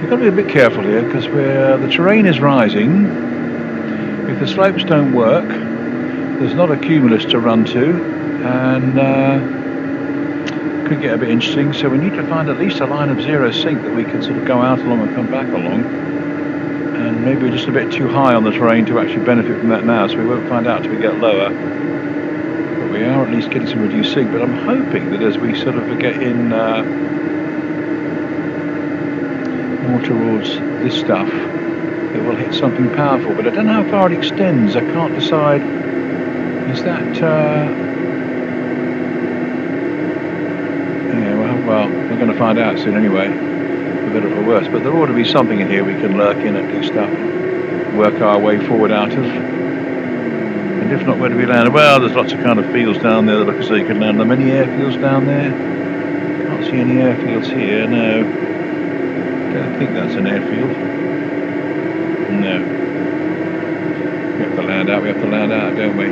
We've got to be a bit careful here because the terrain is rising. If the slopes don't work, there's not a cumulus to run to, and could get a bit interesting. So we need to find at least a line of zero sink that we can sort of go out along and come back along. And maybe we're just a bit too high on the terrain to actually benefit from that now, so we won't find out till we get lower. But we are at least getting some reduced sink. But I'm hoping that as we sort of get in more towards this stuff, it will hit something powerful, but I don't know how far it extends. I can't decide. Is that yeah, well, we're going to find out soon anyway, for better or for worse. But there ought to be something in here we can lurk in and do stuff, work our way forward out of. And if not, where do we land? Well, there's lots of kind of fields down there that look as though you could land. Are there many airfields down there? Can't see any airfields here, no. Don't think that's an airfield. No. We have to land out, don't we?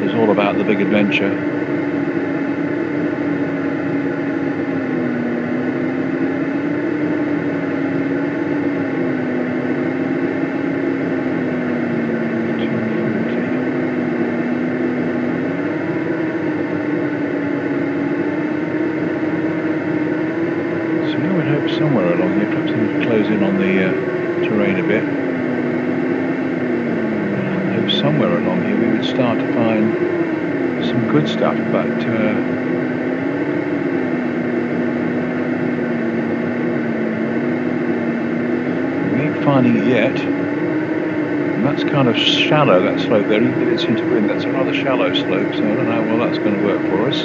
It's all about the big adventure. Somewhere along here, perhaps we can close in on the terrain a bit. I hope somewhere along here we would start to find some good stuff, but finding it yet. And that's kind of shallow, that slope there, even if it's into wind. That's a rather shallow slope, so I don't know how well that's going to work for us.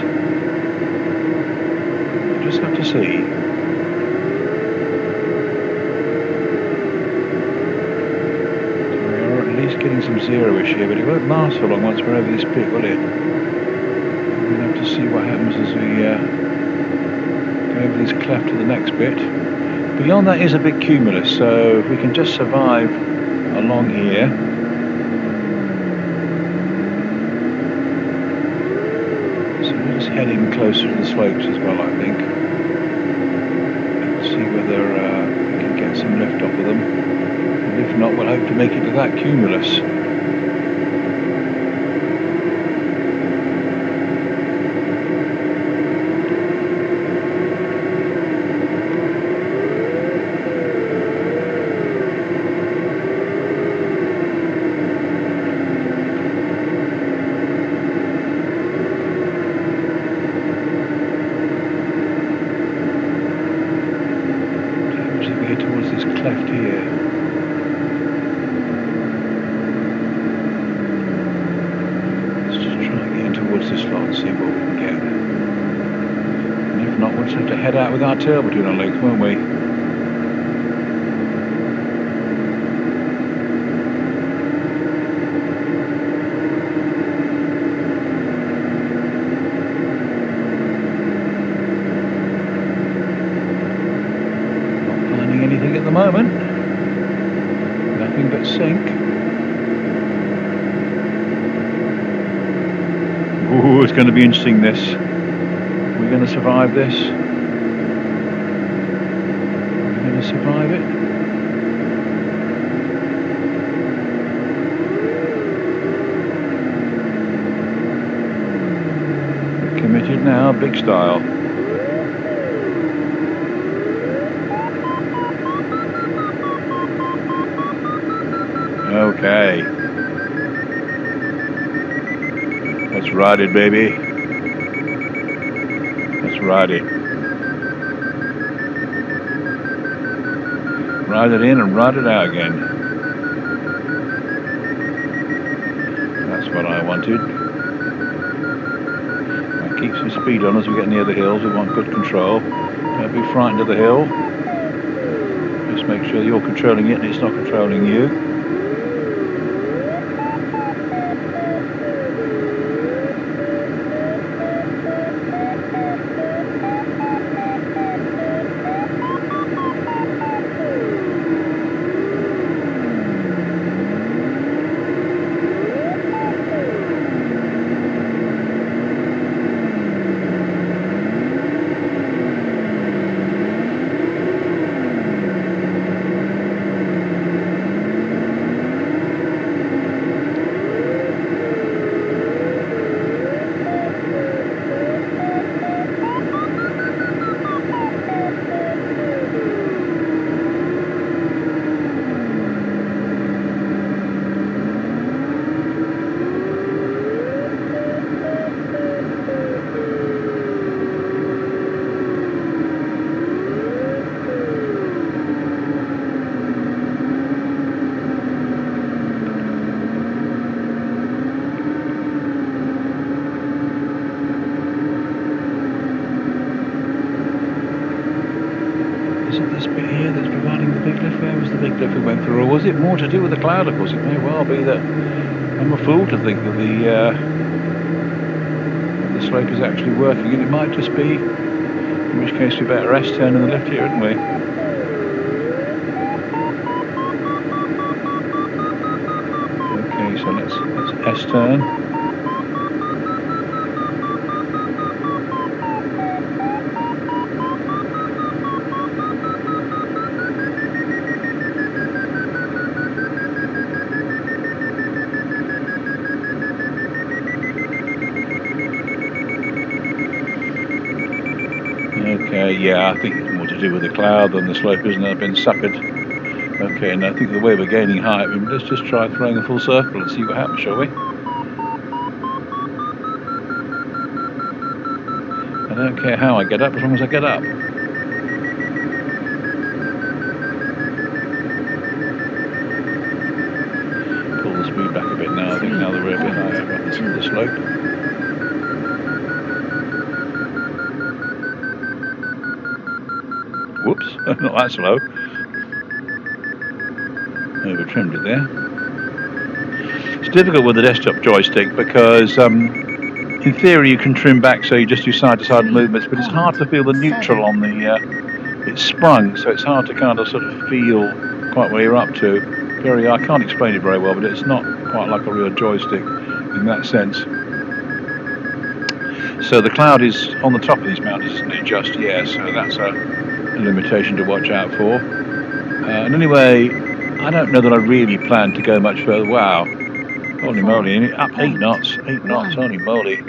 We'll just have to see. So we are at least getting some zero-ish here, but it won't last for long once we're over this bit, will it? We'll have to see what happens as we go over this cleft to the next bit. Beyond that is a big cumulus, so if we can just survive along here. So we'll just head in closer to the slopes as well, I think, and see whether we can get some lift off of them. And if not, we'll hope to make it to that cumulus. Towards this cleft here. Let's just try and get in towards this lot and see what we can get. And if not, we'll just have to head out with our tail between our legs, won't we? Anything at the moment, nothing but sink. Ooh, it's going to be interesting this. We're going to survive this. We're going to survive it. We're committed now, big style. Okay. Let's ride it, baby. Let's ride it. Ride it in and ride it out again. That's what I wanted. Now keep some speed on as we get near the hills. We want good control. Don't be frightened of the hill. Just make sure you're controlling it and it's not controlling you. Is it this bit here that's providing the big lift? Where was the big lift we went through? Or was it more to do with the cloud? Of course, it may well be that I'm a fool to think that the slope is actually working, and it might just be, in which case we better S-turn in the lift here, hadn't we? Okay, so let's S-turn. Okay, yeah, I think it's more to do with the cloud than the slope, isn't it? I've been suckered. Okay, and I think the way we're gaining height, let's just try throwing a full circle and see what happens, shall we? I don't care how I get up, as long as I get up. the slope. Whoops, not that slow. Over trimmed it there. It's difficult with the desktop joystick because in theory you can trim back so you just do side-to-side movements, but it's hard to feel the neutral on the it's sprung, so it's hard to kind of sort of feel quite where you're up to. I can't explain it very well, but it's not quite like a real joystick in that sense. So the cloud is on the top of these mountains, isn't it, just yet? So that's a limitation to watch out for. And anyway, I don't know that I really plan to go much further. Wow, holy moly, up 8 knots, holy moly. I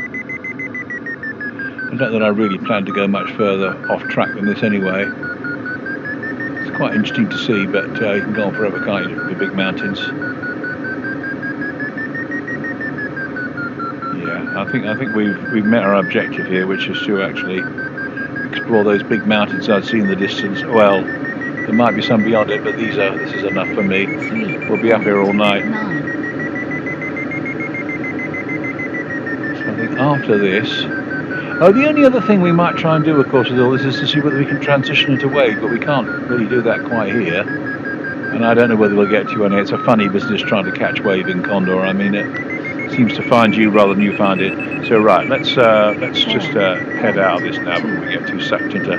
don't know that I really plan to go much further off track than this anyway. It's quite interesting to see, but you can go on forever, can't you, with the big mountains. Yeah, I think we've met our objective here, which is to actually explore those big mountains I'd see in the distance. Well, there might be some beyond it, but this is enough for me. We'll be up here all night. So I think after this... Oh, the only other thing we might try and do, of course, with all this is to see whether we can transition into wave, but we can't really do that quite here. And I don't know whether we'll get to any. It's a funny business trying to catch wave in Condor. I mean, it seems to find you rather than you find it. So right, let's just head out of this now before we get too sucked into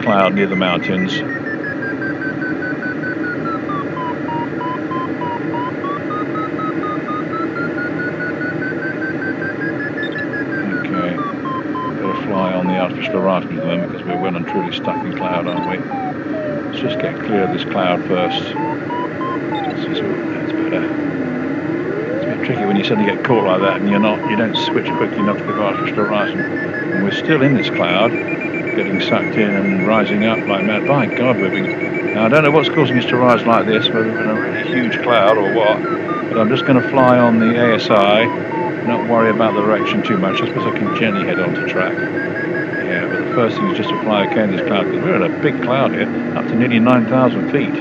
cloud near the mountains. Okay, better fly on the artificial horizon at the moment because we're well and truly stuck in cloud, aren't we? Let's just get clear of this cloud first. That's better. Tricky when you suddenly get caught like that and you don't switch quickly enough to the artificial horizon. And we're still in this cloud, getting sucked in and rising up like mad. By God, we're being... Now, I don't know what's causing us to rise like this, whether we're in a really huge cloud or what, but I'm just going to fly on the ASI, not worry about the direction too much. I suppose I can gently head onto track. Yeah, but the first thing is just to fly okay in this cloud, because we're in a big cloud here, up to nearly 9,000 feet.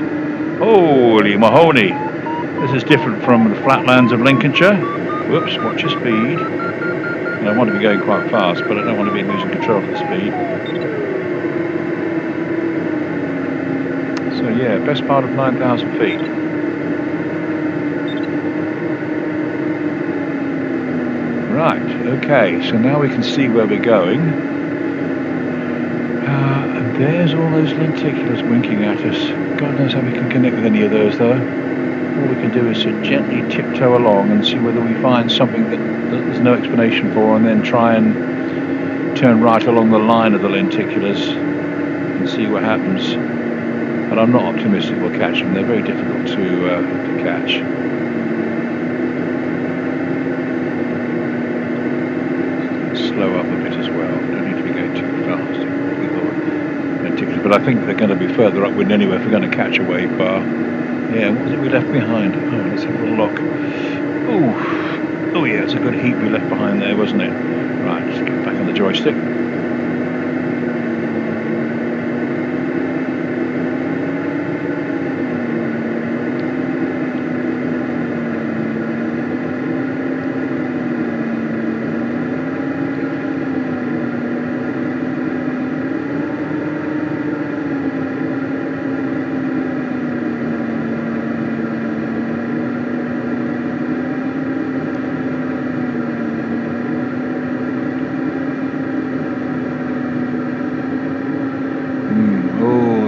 Holy Mahoney! This is different from the flatlands of Lincolnshire. Whoops, watch your speed. And I want to be going quite fast, but I don't want to be losing control of the speed. So yeah, best part of 9,000 feet. Right, okay, so now we can see where we're going. And there's all those lenticulars winking at us. God knows how we can connect with any of those though. All we can do is to gently tiptoe along and see whether we find something that there's no explanation for, and then try and turn right along the line of the lenticulars and see what happens. But I'm not optimistic we'll catch them. They're very difficult to catch. Slow up a bit as well. Don't need to be going too fast with all the lenticulars. But I think they're going to be further upwind anyway if we're going to catch a wave bar. Yeah, what was it we left behind? Oh, let's have a little look. Oh yeah, it's a good heap we left behind there, wasn't it? Right, let's get back on the joystick.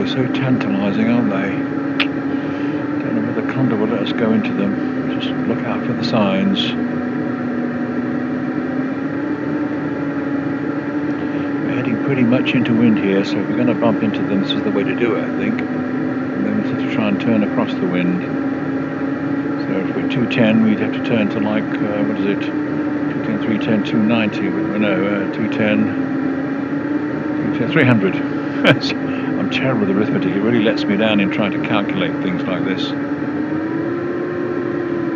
So tantalising, aren't they? Don't know whether Condor will let us go into them. Just look out for the signs. We're heading pretty much into wind here, so if we're going to bump into them, this is the way to do it, I think. And then we have to try and turn across the wind. So if we're 210, we'd have to turn to like, what is it? 210, 310, 290. No, 210, 300. I'm terrible with arithmetic. It really lets me down in trying to calculate things like this.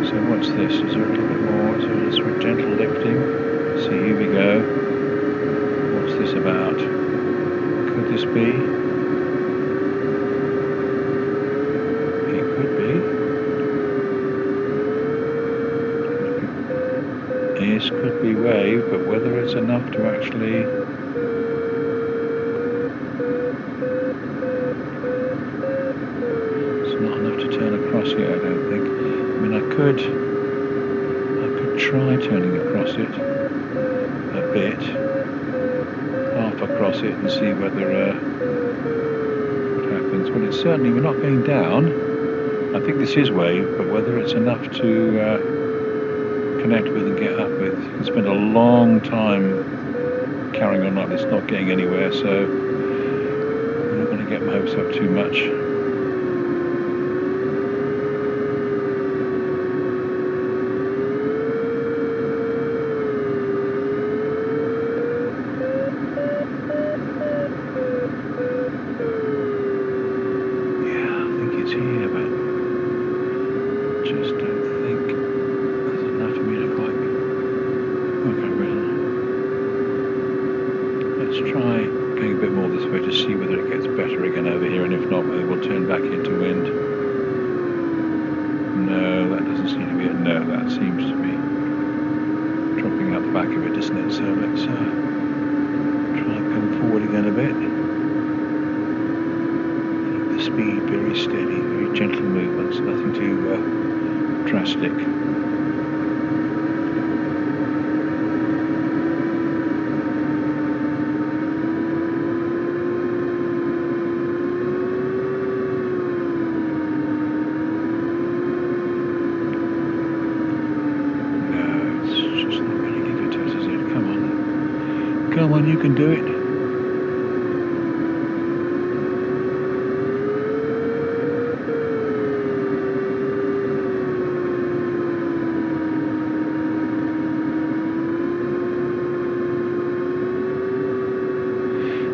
So what's this? Is there a little bit more? Is there some gentle lifting? See, here we go. What's this about? Could this be? It could be. enough to actually... It's not enough to turn across yet, I don't think. I mean, I could try turning across it a bit, half across it, and see whether what happens. Well, it's certainly, we're not going down. I think this is wave, but whether it's enough to connect with and get up with, you can spend a long time carrying on like this, not getting anywhere, so I'm not going to get my hopes up too much. Come on, you can do it.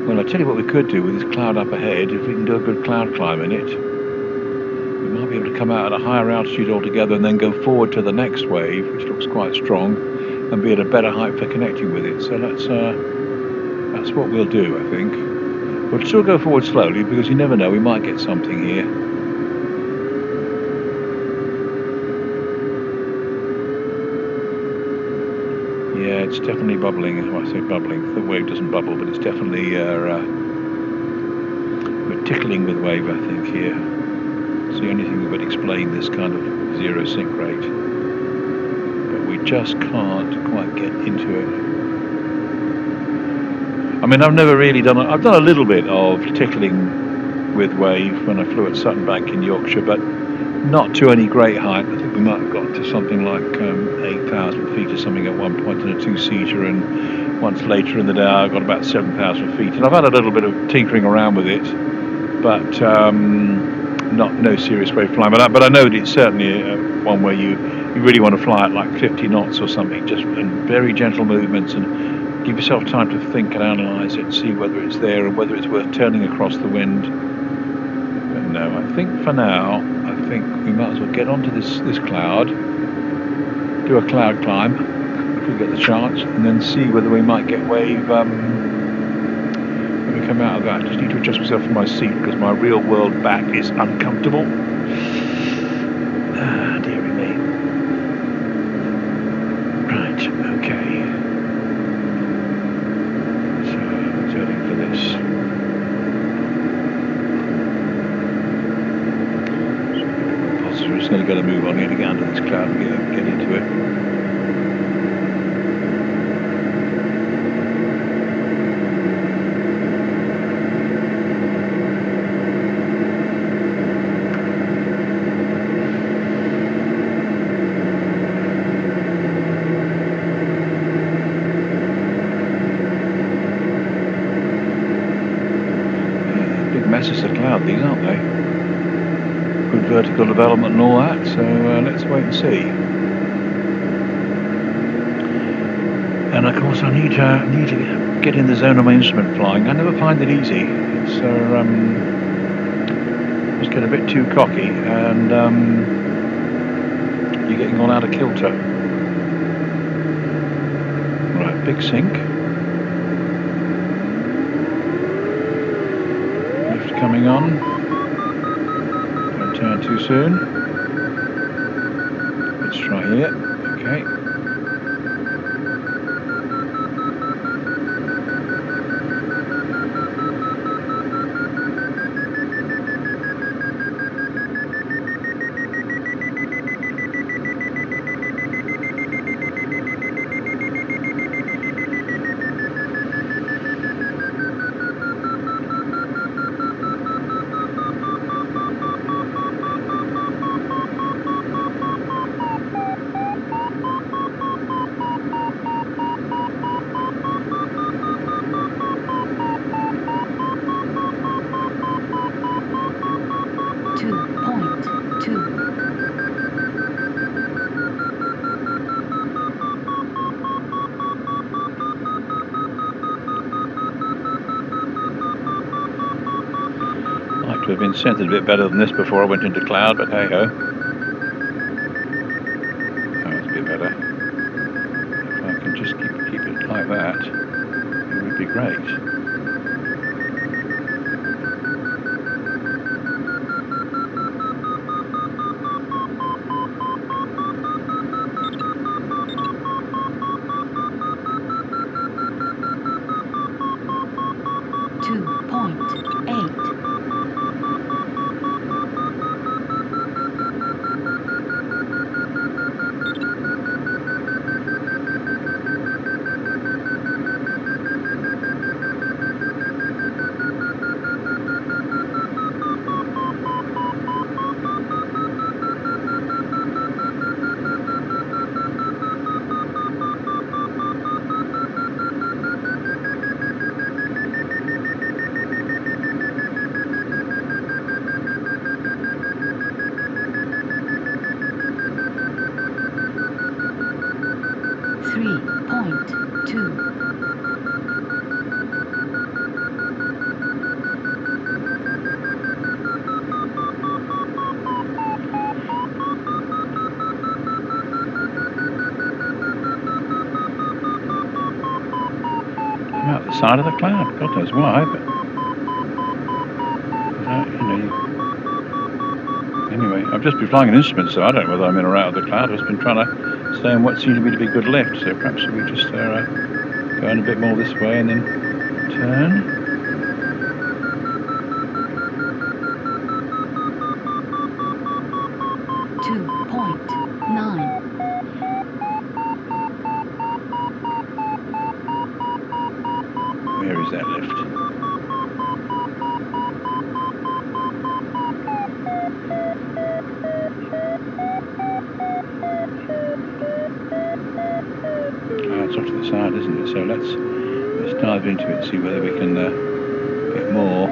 Well, I'll tell you what we could do with this cloud up ahead. If we can do a good cloud climb in it, we might be able to come out at a higher altitude altogether and then go forward to the next wave, which looks quite strong, and be at a better height for connecting with it. So that's what we'll do, I think. We'll still go forward slowly because you never know, we might get something here. Yeah, it's definitely bubbling. Well, I say bubbling, the wave doesn't bubble, but it's definitely we're tickling with wave, I think, here. It's the only thing that would explain this kind of zero sync rate. But we just can't quite get into it. I mean, I've never really done I've done a little bit of tickling with wave when I flew at Sutton Bank in Yorkshire, but not to any great height. I think we might have got to something like 8,000 feet or something at one point in a two-seater, and once later in the day I got about 7,000 feet. And I've had a little bit of tinkering around with it, but no serious wave flying. But I know that it's certainly one where you really want to fly at like 50 knots or something, just in very gentle movements, and give yourself time to think and analyse it, see whether it's there and whether it's worth turning across the wind. But no, I think for now, I think we might as well get onto this cloud, do a cloud climb if we get the chance, and then see whether we might get wave when we come out of that. I just need to adjust myself from my seat because my real world back is uncomfortable. Ah, dearie me. Right, okay. So, turning for this. We're just going to move on here to get under this cloud and get into it. Big masses of cloud, these, aren't they? Good vertical development and all that, so let's wait and see. And of course I need to get in the zone of my instrument flying. I never find it easy. It's just get a bit too cocky and you're getting all out of kilter. Right, big sink. Lift coming on. Turn too soon. Let's try here. Okay. to have been centered a bit better than this before I went into cloud, but hey ho. Oh, that's a bit better. If I can just keep it like that, it would be great. I'm out the side of the cloud, God knows why, but anyway, I've just been flying an instrument, so I don't know whether I'm in or out of the cloud. I've just been trying to stay on what seemed to me to be good lift, so perhaps we just going a bit more this way and then turn. Where is that lift? It's off to the side, isn't it? So let's dive into it and see whether we can get more.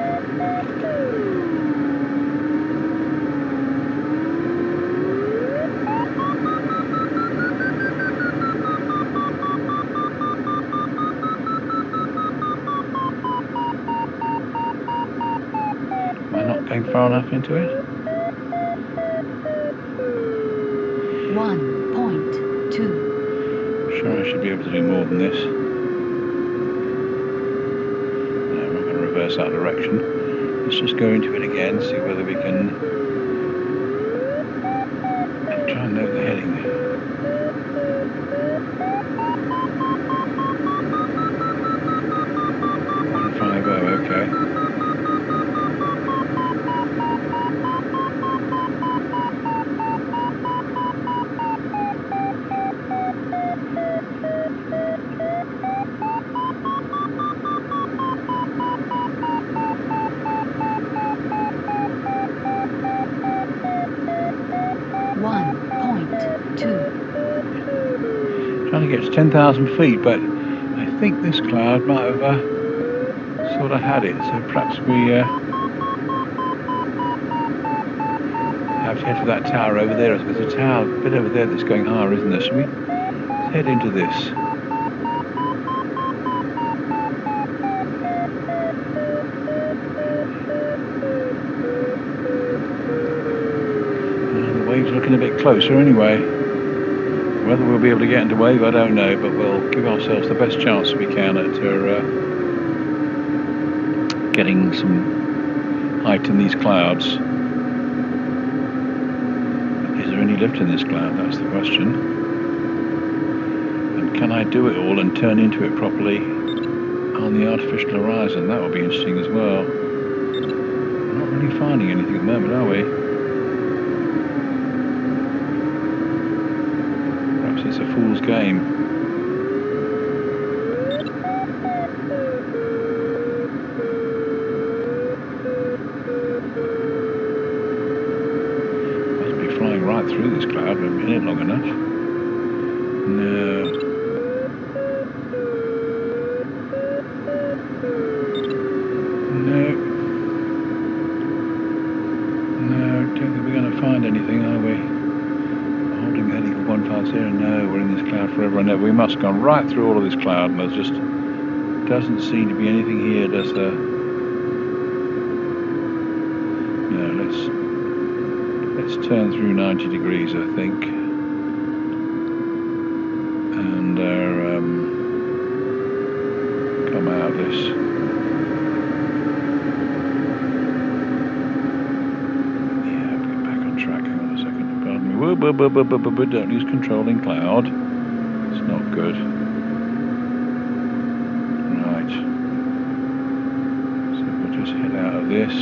Am I not going far enough into it? 1.2. Sure, I should be able to do more than this. No, I'm not going to reverse that direction. Let's just go into it again, see whether we can try and note the heading. 150, okay. Trying to get to 10,000 feet, but I think this cloud might have sort of had it, so perhaps we have to head for that tower over there. There's a tower a bit over there that's going higher, isn't there? Shall we head into this? The wave's looking a bit closer anyway. Whether we'll be able to get into wave, I don't know, but we'll give ourselves the best chance we can at getting some height in these clouds. Is there any lift in this cloud? That's the question. And can I do it all and turn into it properly on the artificial horizon? That will be interesting as well. We're not really finding anything at the moment, are we? It's a fool's game. Must be flying right through this cloud. We've been in it long enough. No. No. No, don't think we're going to find anything, are we? Holding heading for 150. No, we're in this cloud forever and ever. We must have gone right through all of this cloud, and there just doesn't seem to be anything here, does there? let's turn through 90 degrees, I think, and come out of this. Yeah, get back on track. Hang on a second. Pardon me. Whoa, don't lose control in cloud. It's not good. Right. So we'll just head out of this.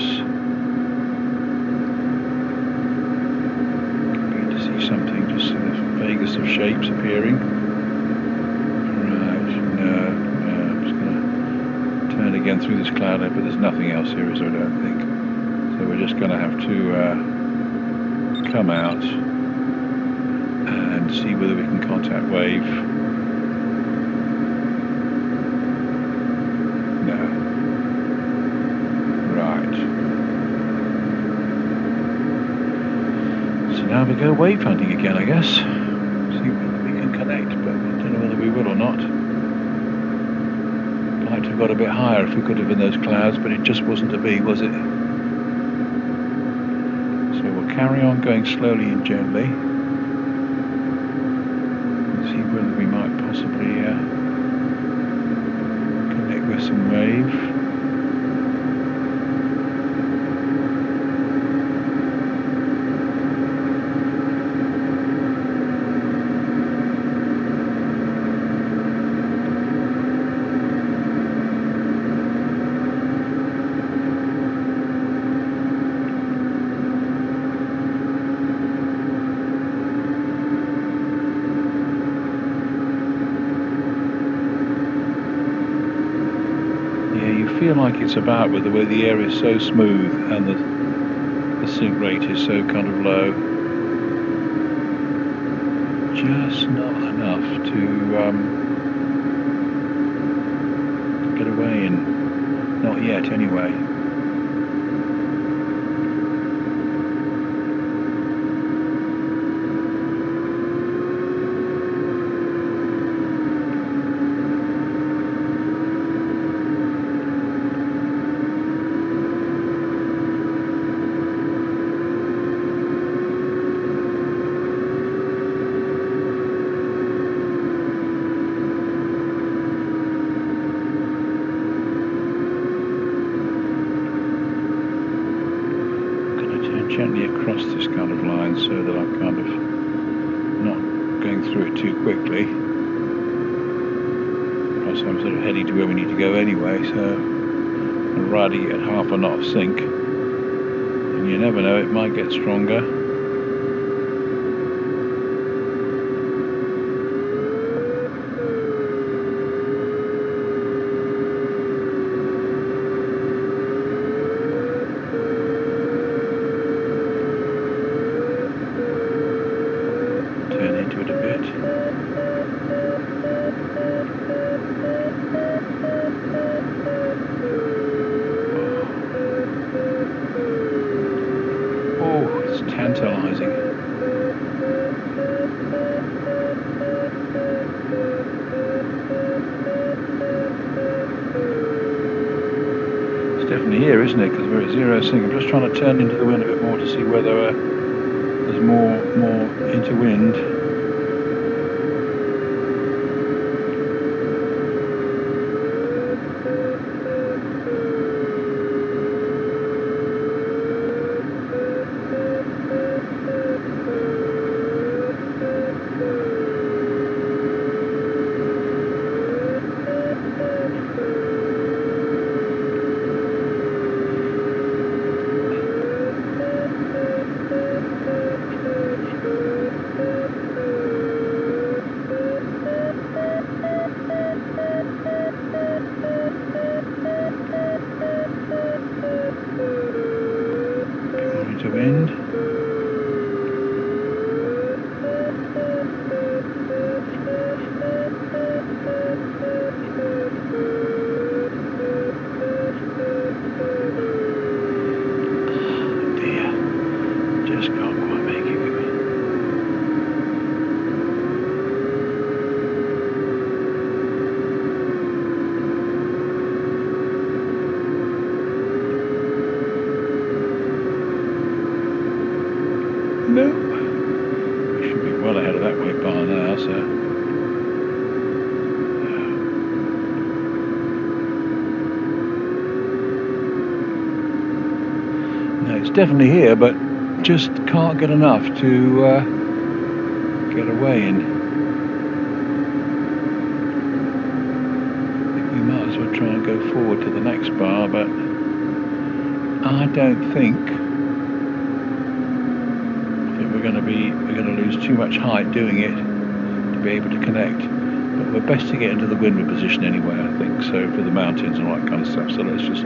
Begin to see something. Just see the vaguest of shapes appearing. Right. No. I'm just going to turn again through this cloud, but there's nothing else here, is there? I don't think. So we're just going to have to come out and see whether we can contact wave. No. Right. So now we go wave hunting again, I guess. See whether we can connect, but I don't know whether we will or not. I'd like to have got a bit higher if we could have in those clouds, but it just wasn't to be, was it? So we'll carry on going slowly and gently. And see whether we might possibly connect with some wave. Feel like it's about with the way the air is so smooth and the sync rate is so kind of low. Just not enough to get away in. Not yet, anyway. Gently across this kind of line so that I'm kind of not going through it too quickly. Plus I'm sort of heading to where we need to go anyway, so I'm riding at half a knot of sync. And you never know, it might get stronger. Tantalizing. It's definitely here, isn't it? Because we're at zero sync. I'm just trying to turn into the wind a bit more to see whether there's more into wind. It's definitely here, but just can't get enough to get away in. I think we might as well try and go forward to the next bar, but I think we're going to lose too much height doing it to be able to connect. But we're best to get into the windward position anyway, I think, so for the mountains and all that kind of stuff. So let's just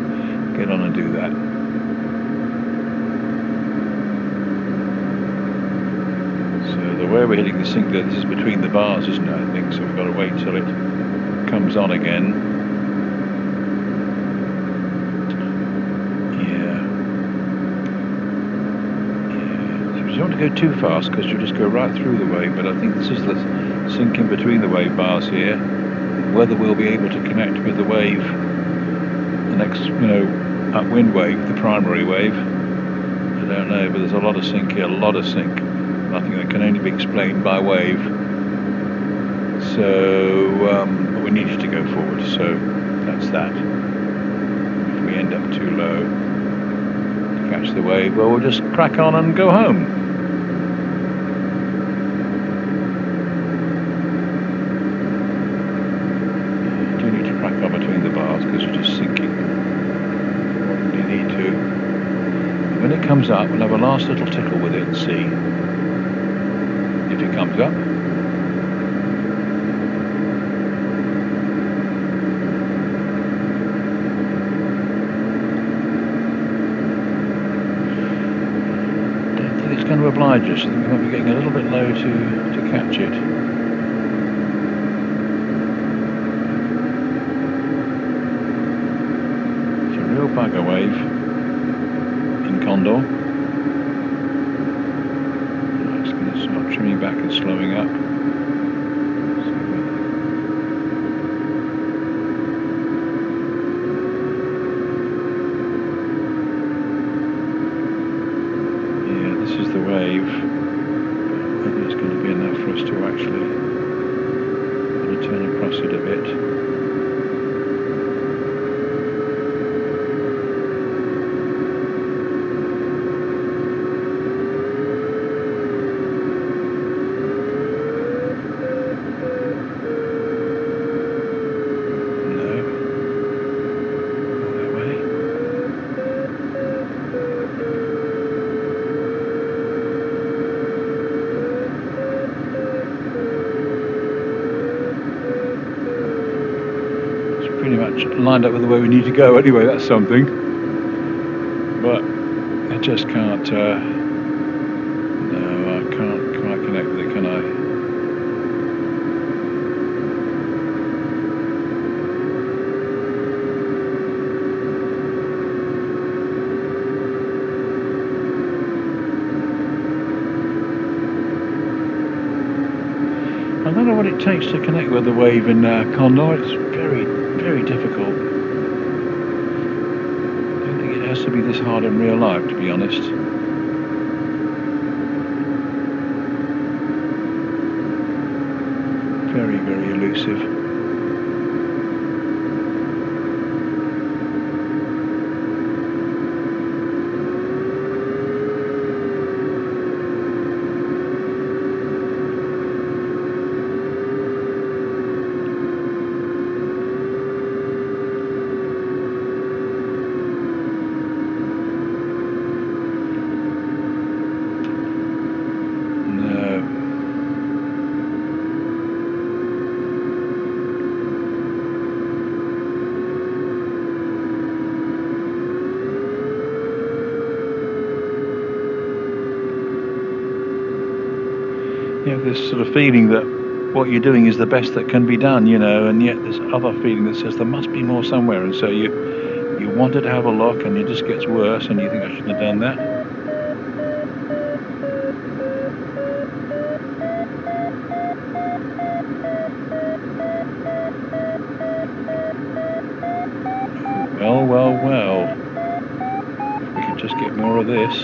get on and do that. So the way we're hitting the sink there, this is between the bars, isn't it, I think, so we've got to wait till it comes on again. Yeah. So you don't want to go too fast because you'll just go right through the wave, but I think this is the sink in between the wave bars here. Whether we'll be able to connect with the wave, the next, upwind wave, the primary wave, I don't know, but there's a lot of sink here, a lot of sink. I think that can only be explained by wave. So, but we needed to go forward, so that's that. If we end up too low to catch the wave, well, we'll just crack on and go home. Between the bars because you're just sinking. You need to. And when it comes up, we'll have a last little tickle with it and see if it comes up. Don't think it's going to oblige us. I think we might be getting a little bit low to catch it. Bugger wave in Condor. It's going to start trimming back and slowing up. Yeah, this is the wave. Whether it's going to be enough for us to actually turn across it a bit. Pretty much lined up with the way we need to go anyway, that's something. But I just can't, no, I can't quite connect with it, can I? I don't know what it takes to connect with the wave in Condor. It's very difficult. I don't think it has to be this hard in real life, to be honest. Very elusive. You have this sort of feeling that what you're doing is the best that can be done, and yet there's other feeling that says there must be more somewhere, and so you wanted to have a look and it just gets worse and you think I shouldn't have done that. Well. If we could just get more of this.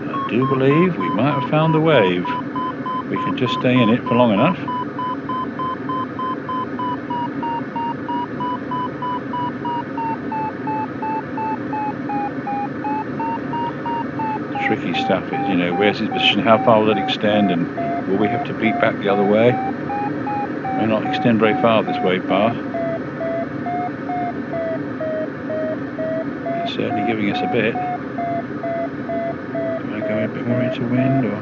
I do believe we might have found the wave. We can just stay in it for long enough. tricky stuff. Is, you know, where's his position? How far will it extend? And will we have to beat back the other way? May not extend very far this way, Pa. But it's certainly giving us a bit. Do I go a bit more into wind or?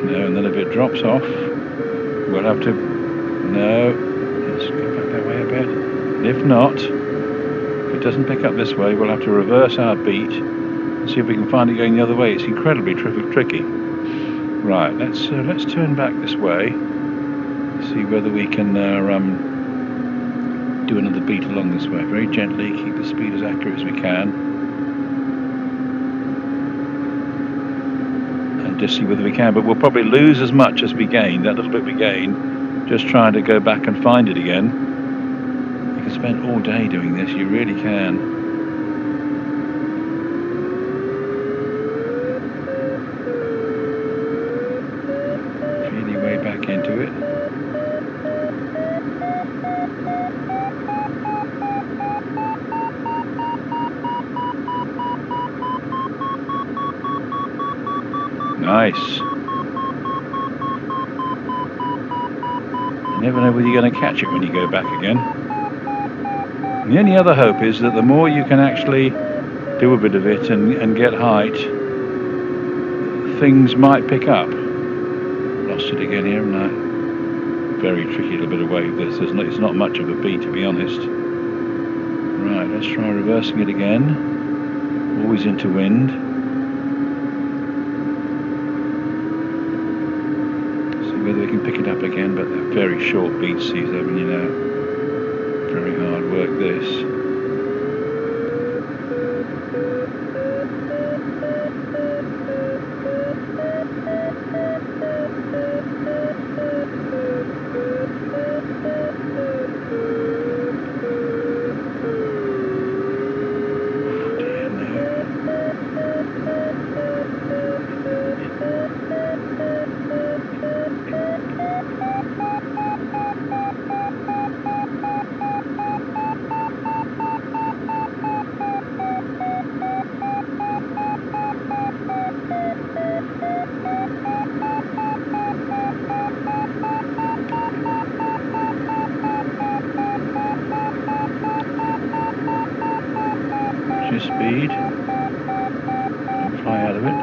No, and then if it drops off, we'll have to. No, let's go back that way a bit. And if not, if it doesn't pick up this way, we'll have to reverse our beat and see if we can find it going the other way. It's incredibly tricky. Right, let's turn back this way. See whether we can do another beat along this way. Very gently, keep the speed as accurate as we can. And just see whether we can. But we'll probably lose as much as we gain. That little bit we gain, just trying to go back and find it again. You can spend all day doing this, you really can. Feeling way back into it. Nice. You never know whether you're going to catch it when you go back again. And the only other hope is that the more you can actually do a bit of it and get height, things might pick up. Lost it again here, haven't I? Very tricky little bit of wave this. It's not much of a beat, to be honest. Right, let's try reversing it again. Always into wind. See whether we can pick it up again, but they're very short beats, these, you know. Very hard work, this. Speed. Don't fly out of it.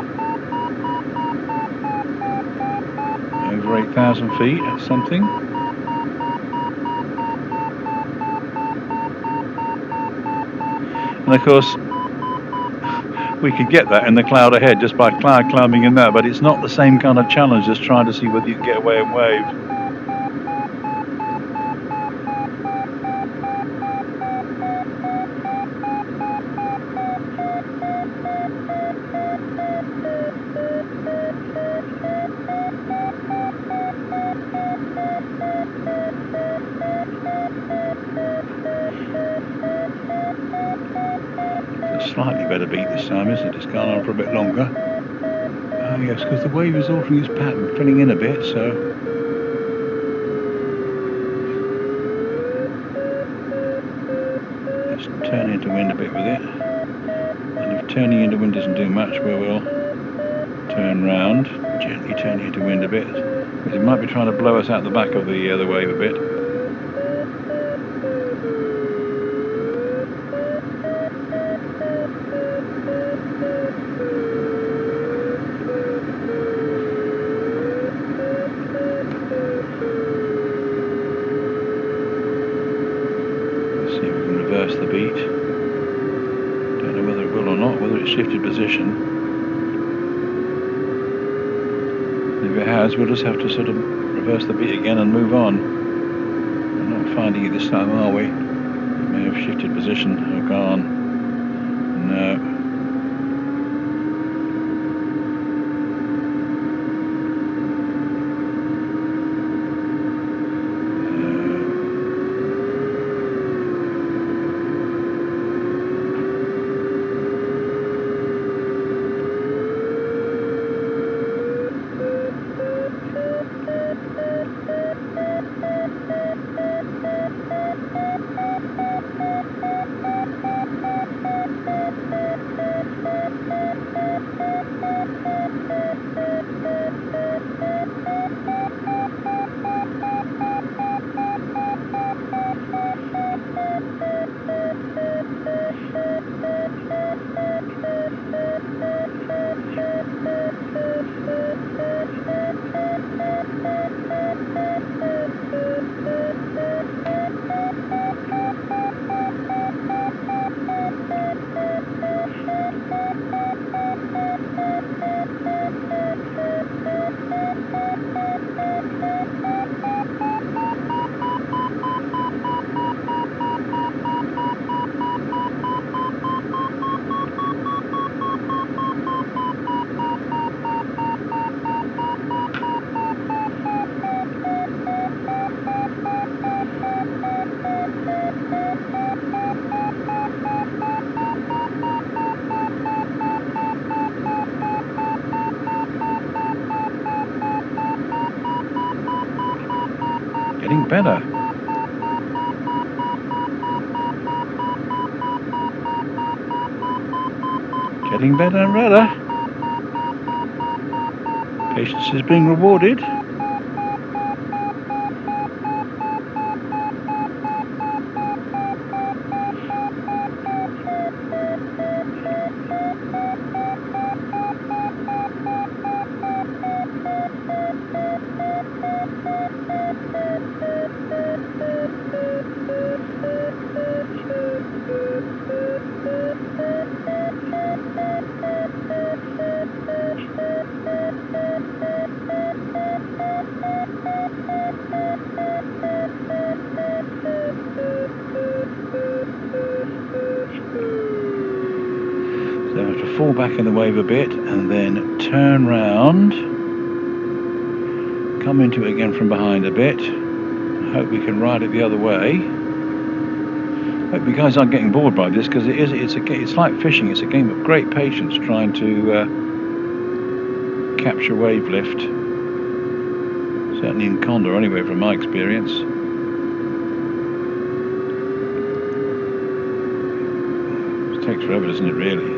Over 8,000 feet, that's something. And of course, we could get that in the cloud ahead just by cloud climbing in that, but it's not the same kind of challenge as trying to see whether you can get away and wave. Slightly better beat this time, isn't it? It's gone on for a bit longer. Oh yes, because the wave is altering its pattern, filling in a bit, so... Let's turn into wind a bit with it. And if turning into wind doesn't do much, we will turn round, gently turning into wind a bit. Because it might be trying to blow us out the back of the wave a bit. The beat. Don't know whether it will or not, whether it's shifted position. If it has, we'll just have to sort of reverse the beat again and move on. We're not finding it this time, are we? It may have shifted position or gone. No. Getting better. Getting better and better. Patience is being rewarded. So I have to fall back in the wave a bit and then turn round, come into it again from behind a bit. I hope we can ride it the other way. Hope you guys aren't getting bored by this, because it's like fishing. It's a game of great patience trying to capture wave lift. Certainly in Condor, anyway, from my experience. It takes forever, doesn't it, really?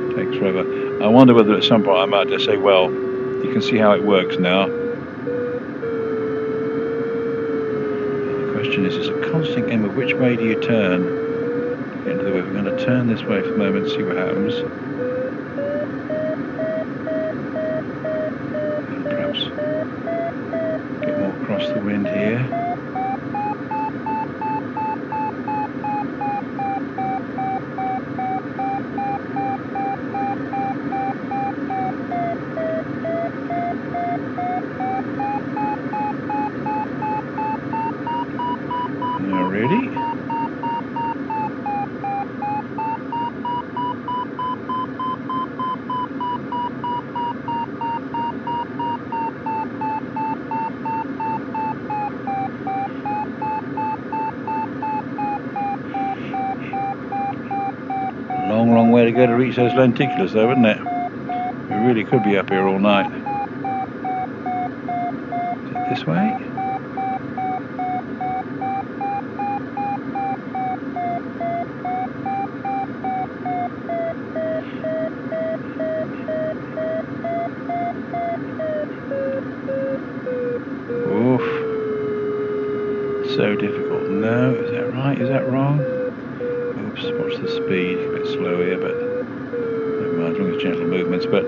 It takes forever. I wonder whether at some point I might just say, well, you can see how it works now. The question is, it's a constant game of which way do you turn to get into the wave. We're going to turn this way for the moment, see what happens. And perhaps get more across the wind here. Ready? Long way to go to reach those lenticulars, though, isn't it? We really could be up here all night. Is it this way? Oof. So difficult. No, is that right? Is that wrong? Oops, watch the speed. A bit slow here, but never mind, as long as gentle movements. But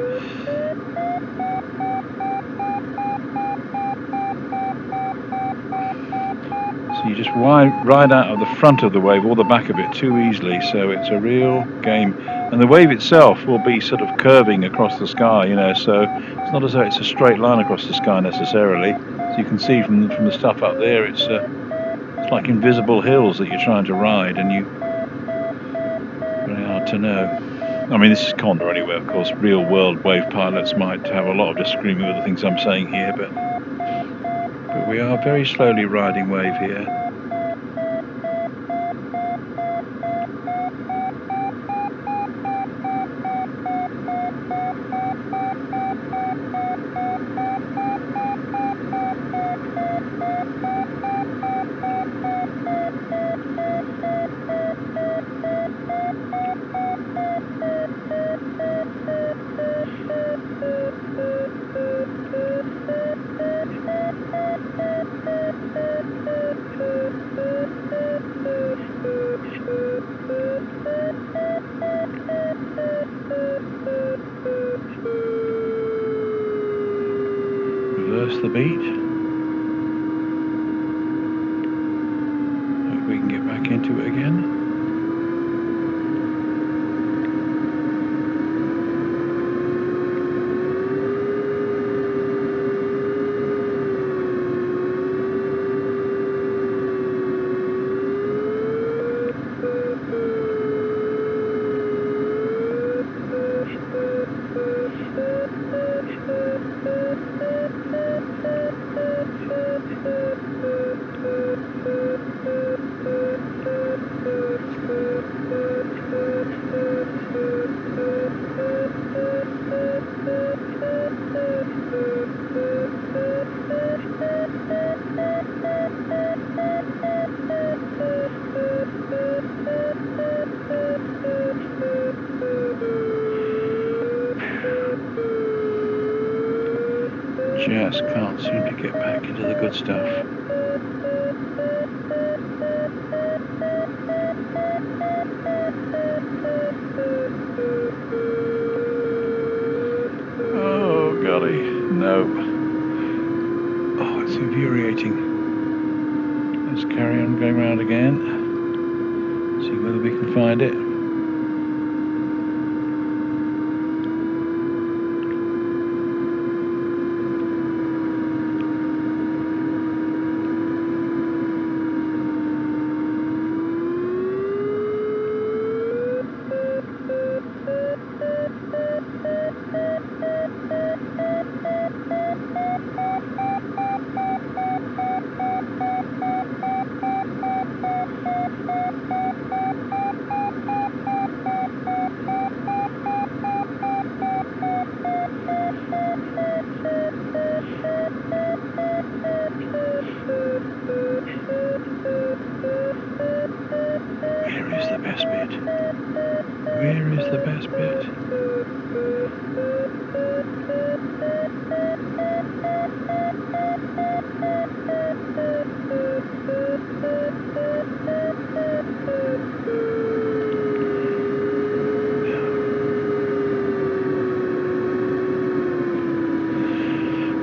so you just ride out of the front of the wave or the back of it too easily. So it's a real game. And the wave itself will be sort of curving across the sky, so it's not as though it's a straight line across the sky necessarily. So you can see from the stuff up there, it's like invisible hills that you're trying to ride, and very hard to know. I mean, this is Condor anyway, of course. Real world wave pilots might have a lot of disagreement with the things I'm saying here, but we are very slowly riding wave here. Reverse the beat. Hope we can get back into it again. Just can't seem to get back into the good stuff. Oh, golly, no. Oh, it's infuriating. Let's carry on going round again. See whether we can find it. Where is the best bit? Where is the best bit?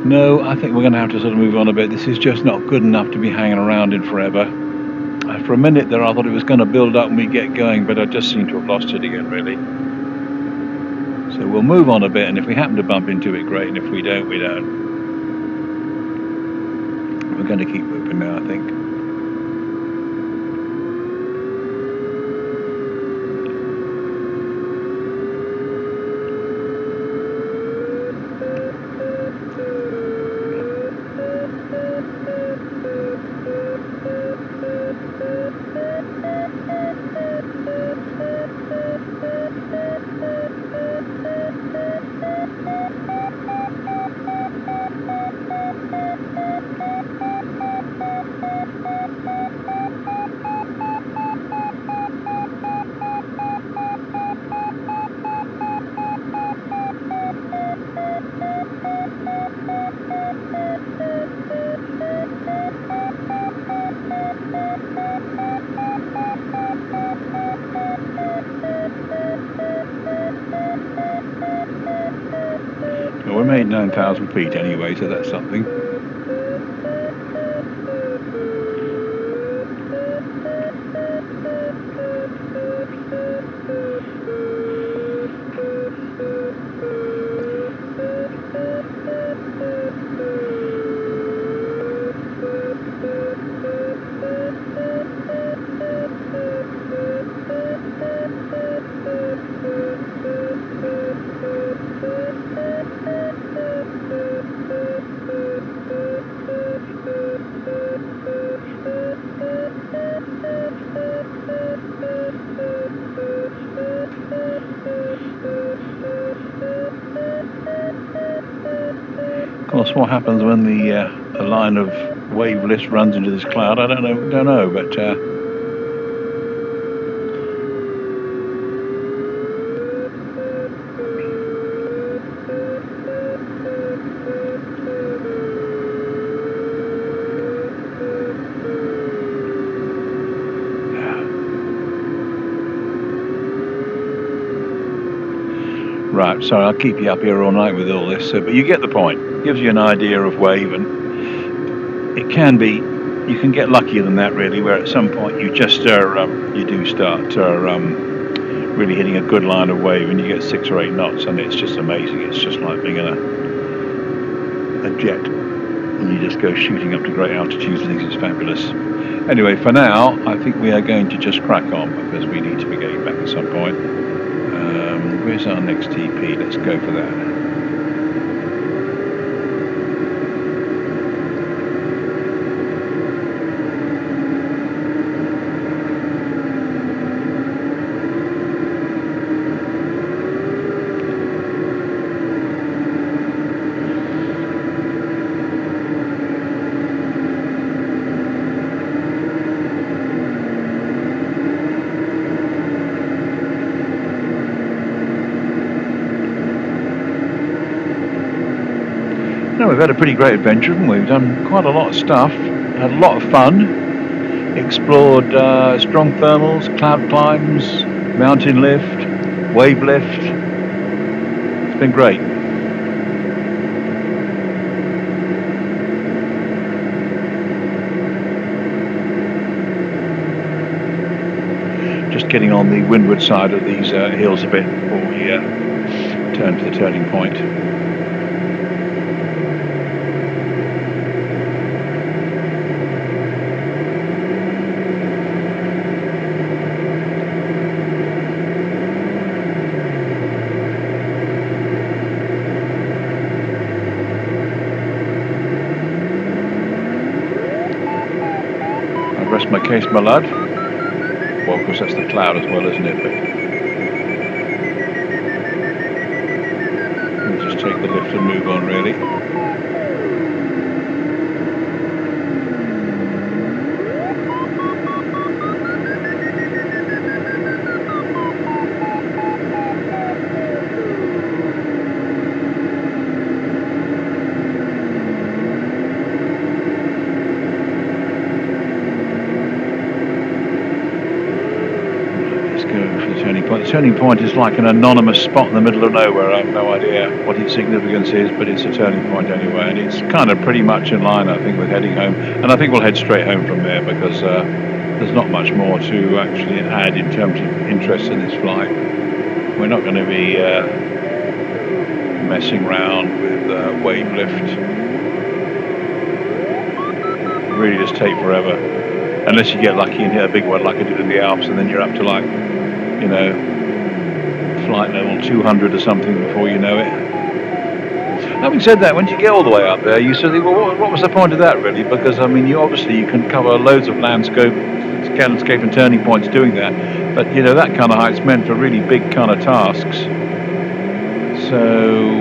No, I think we're going to have to sort of move on a bit. This is just not good enough to be hanging around in forever. For a minute there, I thought it was going to build up and we get going, but I just seem to have lost it again, really. So we'll move on a bit, and if we happen to bump into it, great, and if we don't, we don't. We're going to keep moving now, I think. Well, we made 9,000 feet anyway, so that's something. Of course, what happens when the line of wavelets runs into this cloud, I don't know, but right, so I'll keep you up here all night with all this, but you get the point. Gives you an idea of wave, and it can be, you can get luckier than that really, where at some point you just you do start really hitting a good line of wave and you get 6 or 8 knots, and it's just amazing. It's just like being in a jet, and you just go shooting up to great altitudes and things. It's fabulous. Anyway, for now, I think we are going to just crack on because we need to be getting back at some point. Where's our next TP? Let's go for that. No, we've had a pretty great adventure, haven't we? We've done quite a lot of stuff, had a lot of fun, explored strong thermals, cloud climbs, mountain lift, wave lift. It's been great. Just getting on the windward side of these hills a bit before we turn to the turning point. I rest my case, my lad. Well, of course, that's the cloud as well, isn't it? But we'll just take the lift and move on, really. The turning point is like an anonymous spot in the middle of nowhere. I have no idea what its significance is, but it's a turning point anyway, and it's kind of pretty much in line, I think, with heading home. And I think we'll head straight home from there because there's not much more to actually add in terms of interest in this flight. We're not going to be messing around with wave lift. Really just take forever, unless you get lucky and hit a big one like I did in the Alps, and then you're up to like, you know, flight level 200 or something before you know it. Having said that, when you get all the way up there, you sort of think, well, what was the point of that, really? Because, I mean, you can cover loads of landscape and turning points doing that. But, you know, that kind of height's meant for really big kind of tasks. So,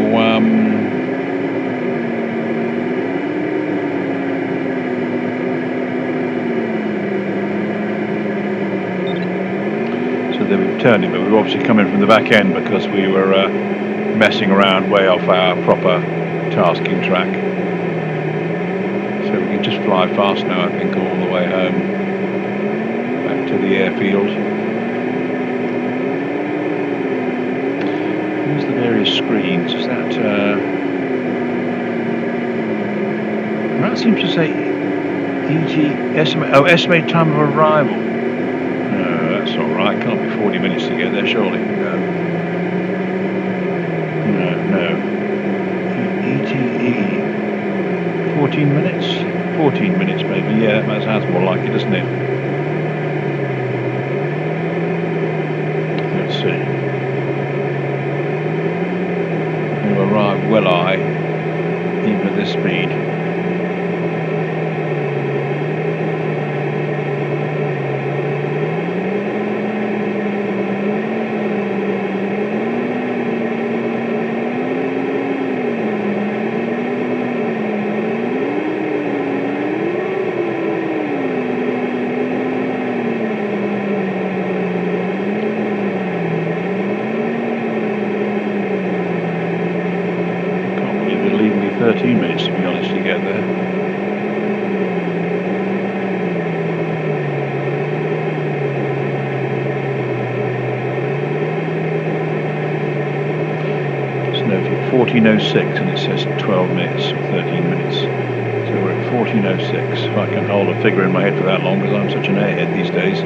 they were turning, but we were obviously coming from the back end because we were messing around way off our proper tasking track. So we can just fly fast now, I think, all the way home back to the airfield. Here's the various screens. Is that that seems to say estimate time of arrival. That's not right. Can't be 40 minutes to get there, surely. No. 14 minutes? 14 minutes, maybe. Yeah, that sounds more like it, doesn't it? Let's see. We're going to arrive well-eye, even at this speed. noted 14:06 and it says 12 minutes or 13 minutes. So we're at 14:06. If I can hold a figure in my head for that long, because I'm such an airhead these days.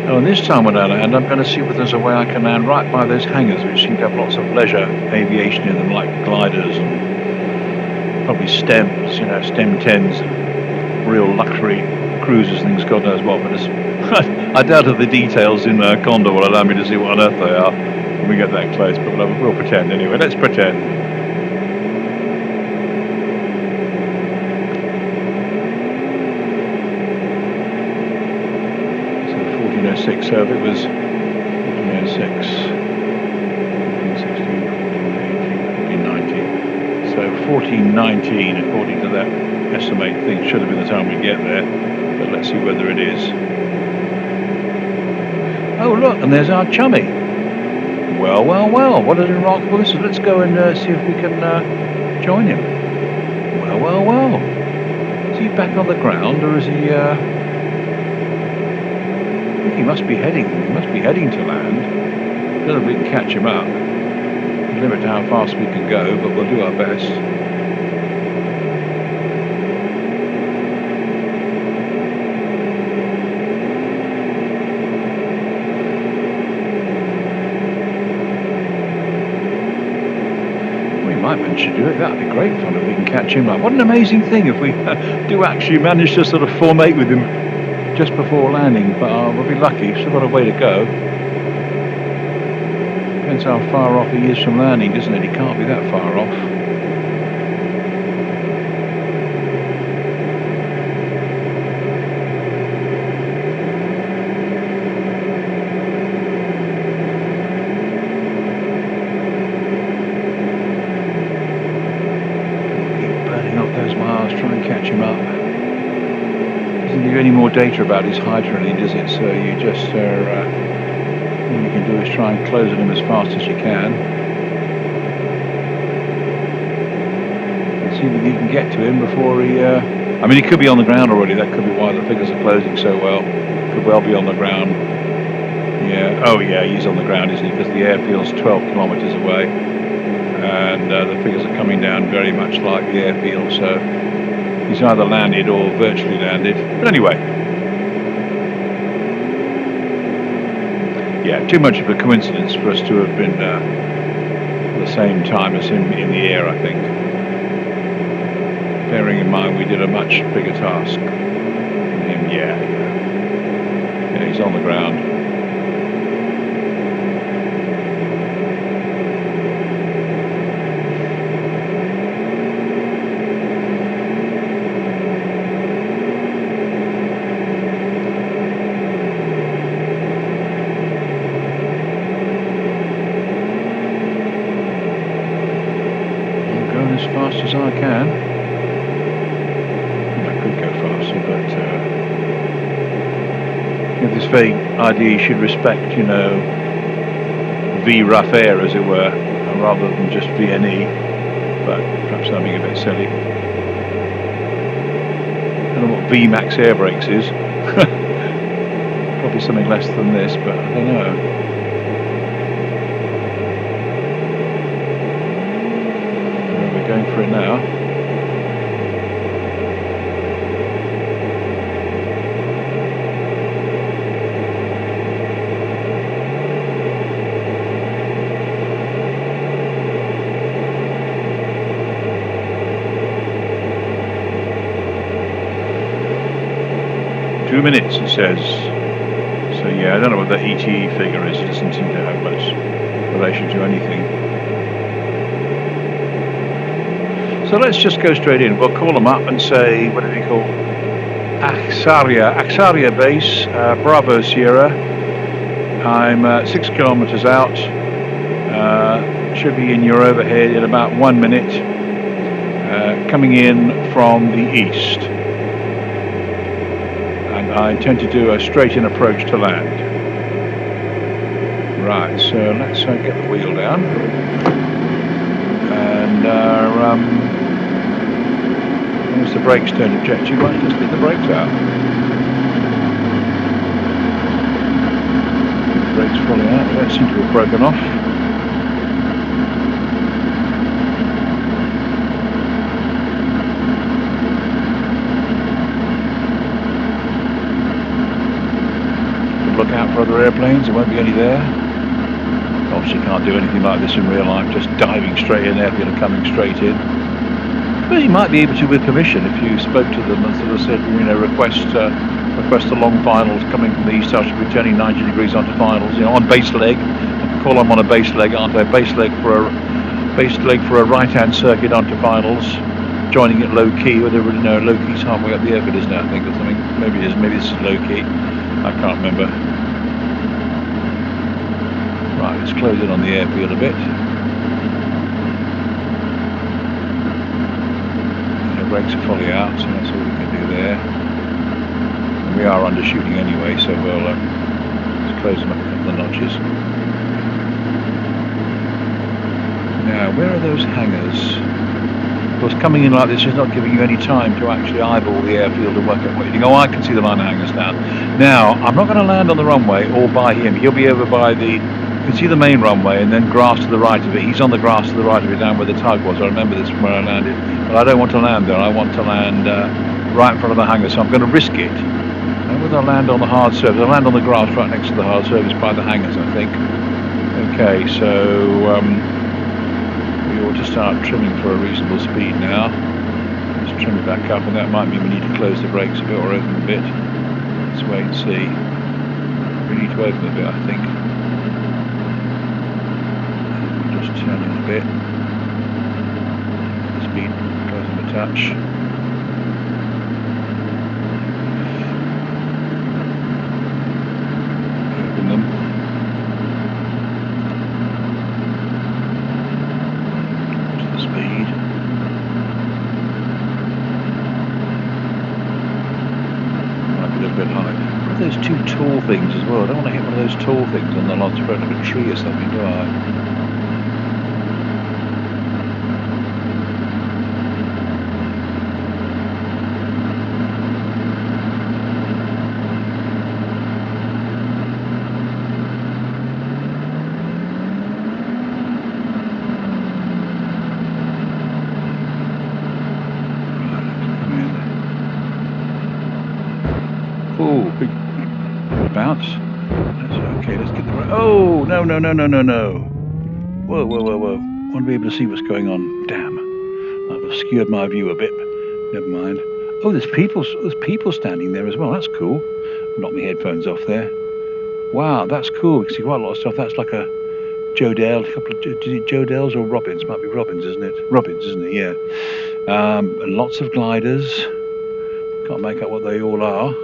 And this time when I land, I'm going to see if there's a way I can land right by those hangars, which seem to have lots of leisure aviation in them, like gliders and probably stems, STEM 10s, real luxury cruisers, things God knows what. But I doubt if the details in Condor will allow me to see what on earth they are when we get that close, but we'll pretend anyway. Let's pretend. 14:06, so if it was 14:06, 14:16, 14:18, 14:19 according to that estimate thing. Should have been the time we get there, but let's see whether it is. Oh look, and there's our chummy. Well, well, well, what a remarkable this is. Let's go and see if we can join him. Well, well, well. Is he back on the ground, or is he I think he must be heading to land. I don't know if we can catch him up. Limit to how fast we can go, but we'll do our best. We might manage to do it. That'd be great fun if we can catch him up. What an amazing thing if we do actually manage to sort of formate with him just before landing, but we'll be lucky. Still got a way to go. Depends how far off he is from landing, doesn't it? He can't be that far off. Keep burning off those miles, try and catch him up. Doesn't give you any more data about his height or anything, does it? So you just all you can do is try and close at him as fast as you can. And see whether you can get to him before he... I mean, he could be on the ground already. That could be why the figures are closing so well. Could well be on the ground. Yeah. Oh, yeah, he's on the ground, isn't he? Because the airfield's 12 kilometres away. And the figures are coming down very much like the airfield. So he's either landed or virtually landed. But anyway... yeah, too much of a coincidence for us to have been the same time as him in the air, I think. Bearing in mind we did a much bigger task than him. Yeah, he's on the ground. As fast as I can. I could go faster, but you have this vague idea you should respect, you know, V rough air, as it were, rather than just VNE. But perhaps I'm being a bit silly. I don't know what V max air brakes is. Probably something less than this, but I don't know. Going for it now. Minutes, it says. So yeah, I don't know what the ETE figure is. It doesn't seem to have much relation to anything. So let's just go straight in. We'll call them up and say, what do we call? Axaria base, Bravo Sierra. I'm 6 kilometers out. Should be in your overhead in about 1 minute. Coming in from the east. And I intend to do a straight-in approach to land. Right, so let's get the wheel down. And once the brakes don't object, you might just get the brakes out. The brakes falling out, they don't seem to have broken off. Look out for other airplanes, there won't be any there. Obviously can't do anything like this in real life, just diving straight in airfield and coming straight in. But you might be able to with permission if you spoke to them and sort of said, you know, request the long finals coming from the east, I should be turning 90 degrees onto finals, you know, on base leg. I can call them on a base leg, onto a base leg for a right-hand circuit onto finals, joining it low key, whether you know low key's halfway up the airfield, isn't it, I think, or something. Maybe it is, maybe this is low key. I can't remember. Right, let's close in on the airfield a bit. brakes are fully out, so that's all we can do there. And we are undershooting anyway, so we'll just close them up a couple of notches. Now, where are those hangars? Of course, coming in like this is not giving you any time to actually eyeball the airfield and work out what you think. Oh, I can see the minor hangars now. Now, I'm not going to land on the runway or by him. He'll be over by the... You can see the main runway and then grass to the right of it. He's on the grass to the right of it, down where the tug was. I remember this from where I landed. But I don't want to land there. I want to land right in front of the hangar, so I'm going to risk it. I don't know whether I'll land on the hard surface. I'll land on the grass right next to the hard surface by the hangars, I think. Okay, so... we ought to start trimming for a reasonable speed now. Let's trim it back up, and that might mean we need to close the brakes a bit or open a bit. Let's wait and see. We need to open a bit, I think. We'll just turn it a bit. The speed goes in a touch. Open them. Speed. Might be a little bit high. What are those two tall things as well? I don't want to hit one of those tall things on the launch front of a tree or something, do I? Oh, big bounce. That's okay, let's get the right. Oh, no. Whoa. I want to be able to see what's going on. Damn. I've obscured my view a bit. Never mind. Oh, there's people standing there as well. That's cool. Knock my headphones off there. Wow, that's cool. You can see quite a lot of stuff. That's like a Jodelle, a couple of Jodells or Robins. Might be Robins, isn't it? Robins, isn't it? Yeah. And lots of gliders. Can't make out what they all are.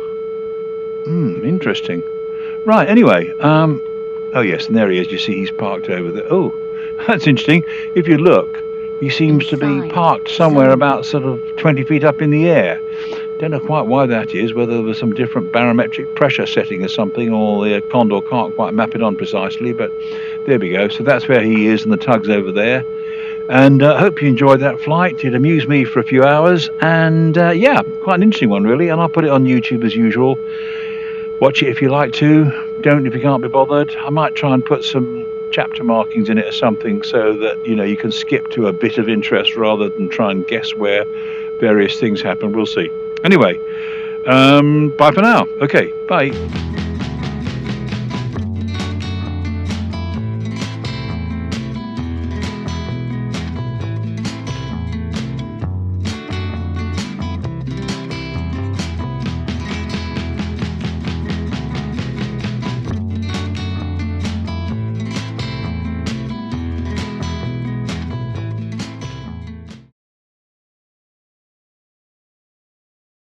Interesting. Right, anyway, oh yes, and there he is. You see he's parked over there. Oh, that's interesting. If you look, he seems to be parked somewhere about sort of 20 feet up in the air. Don't know quite why that is, whether there was some different barometric pressure setting or something, or the Condor can't quite map it on precisely, but there we go. So that's where he is, and the tug's over there. And I hope you enjoyed that flight. It amused me for a few hours, and yeah, quite an interesting one really, and I'll put it on YouTube as usual. Watch it if you like to, don't if you can't be bothered. I might try and put some chapter markings in it or something so that, you know, you can skip to a bit of interest rather than try and guess where various things happen. We'll see. Anyway, bye for now. Okay, bye.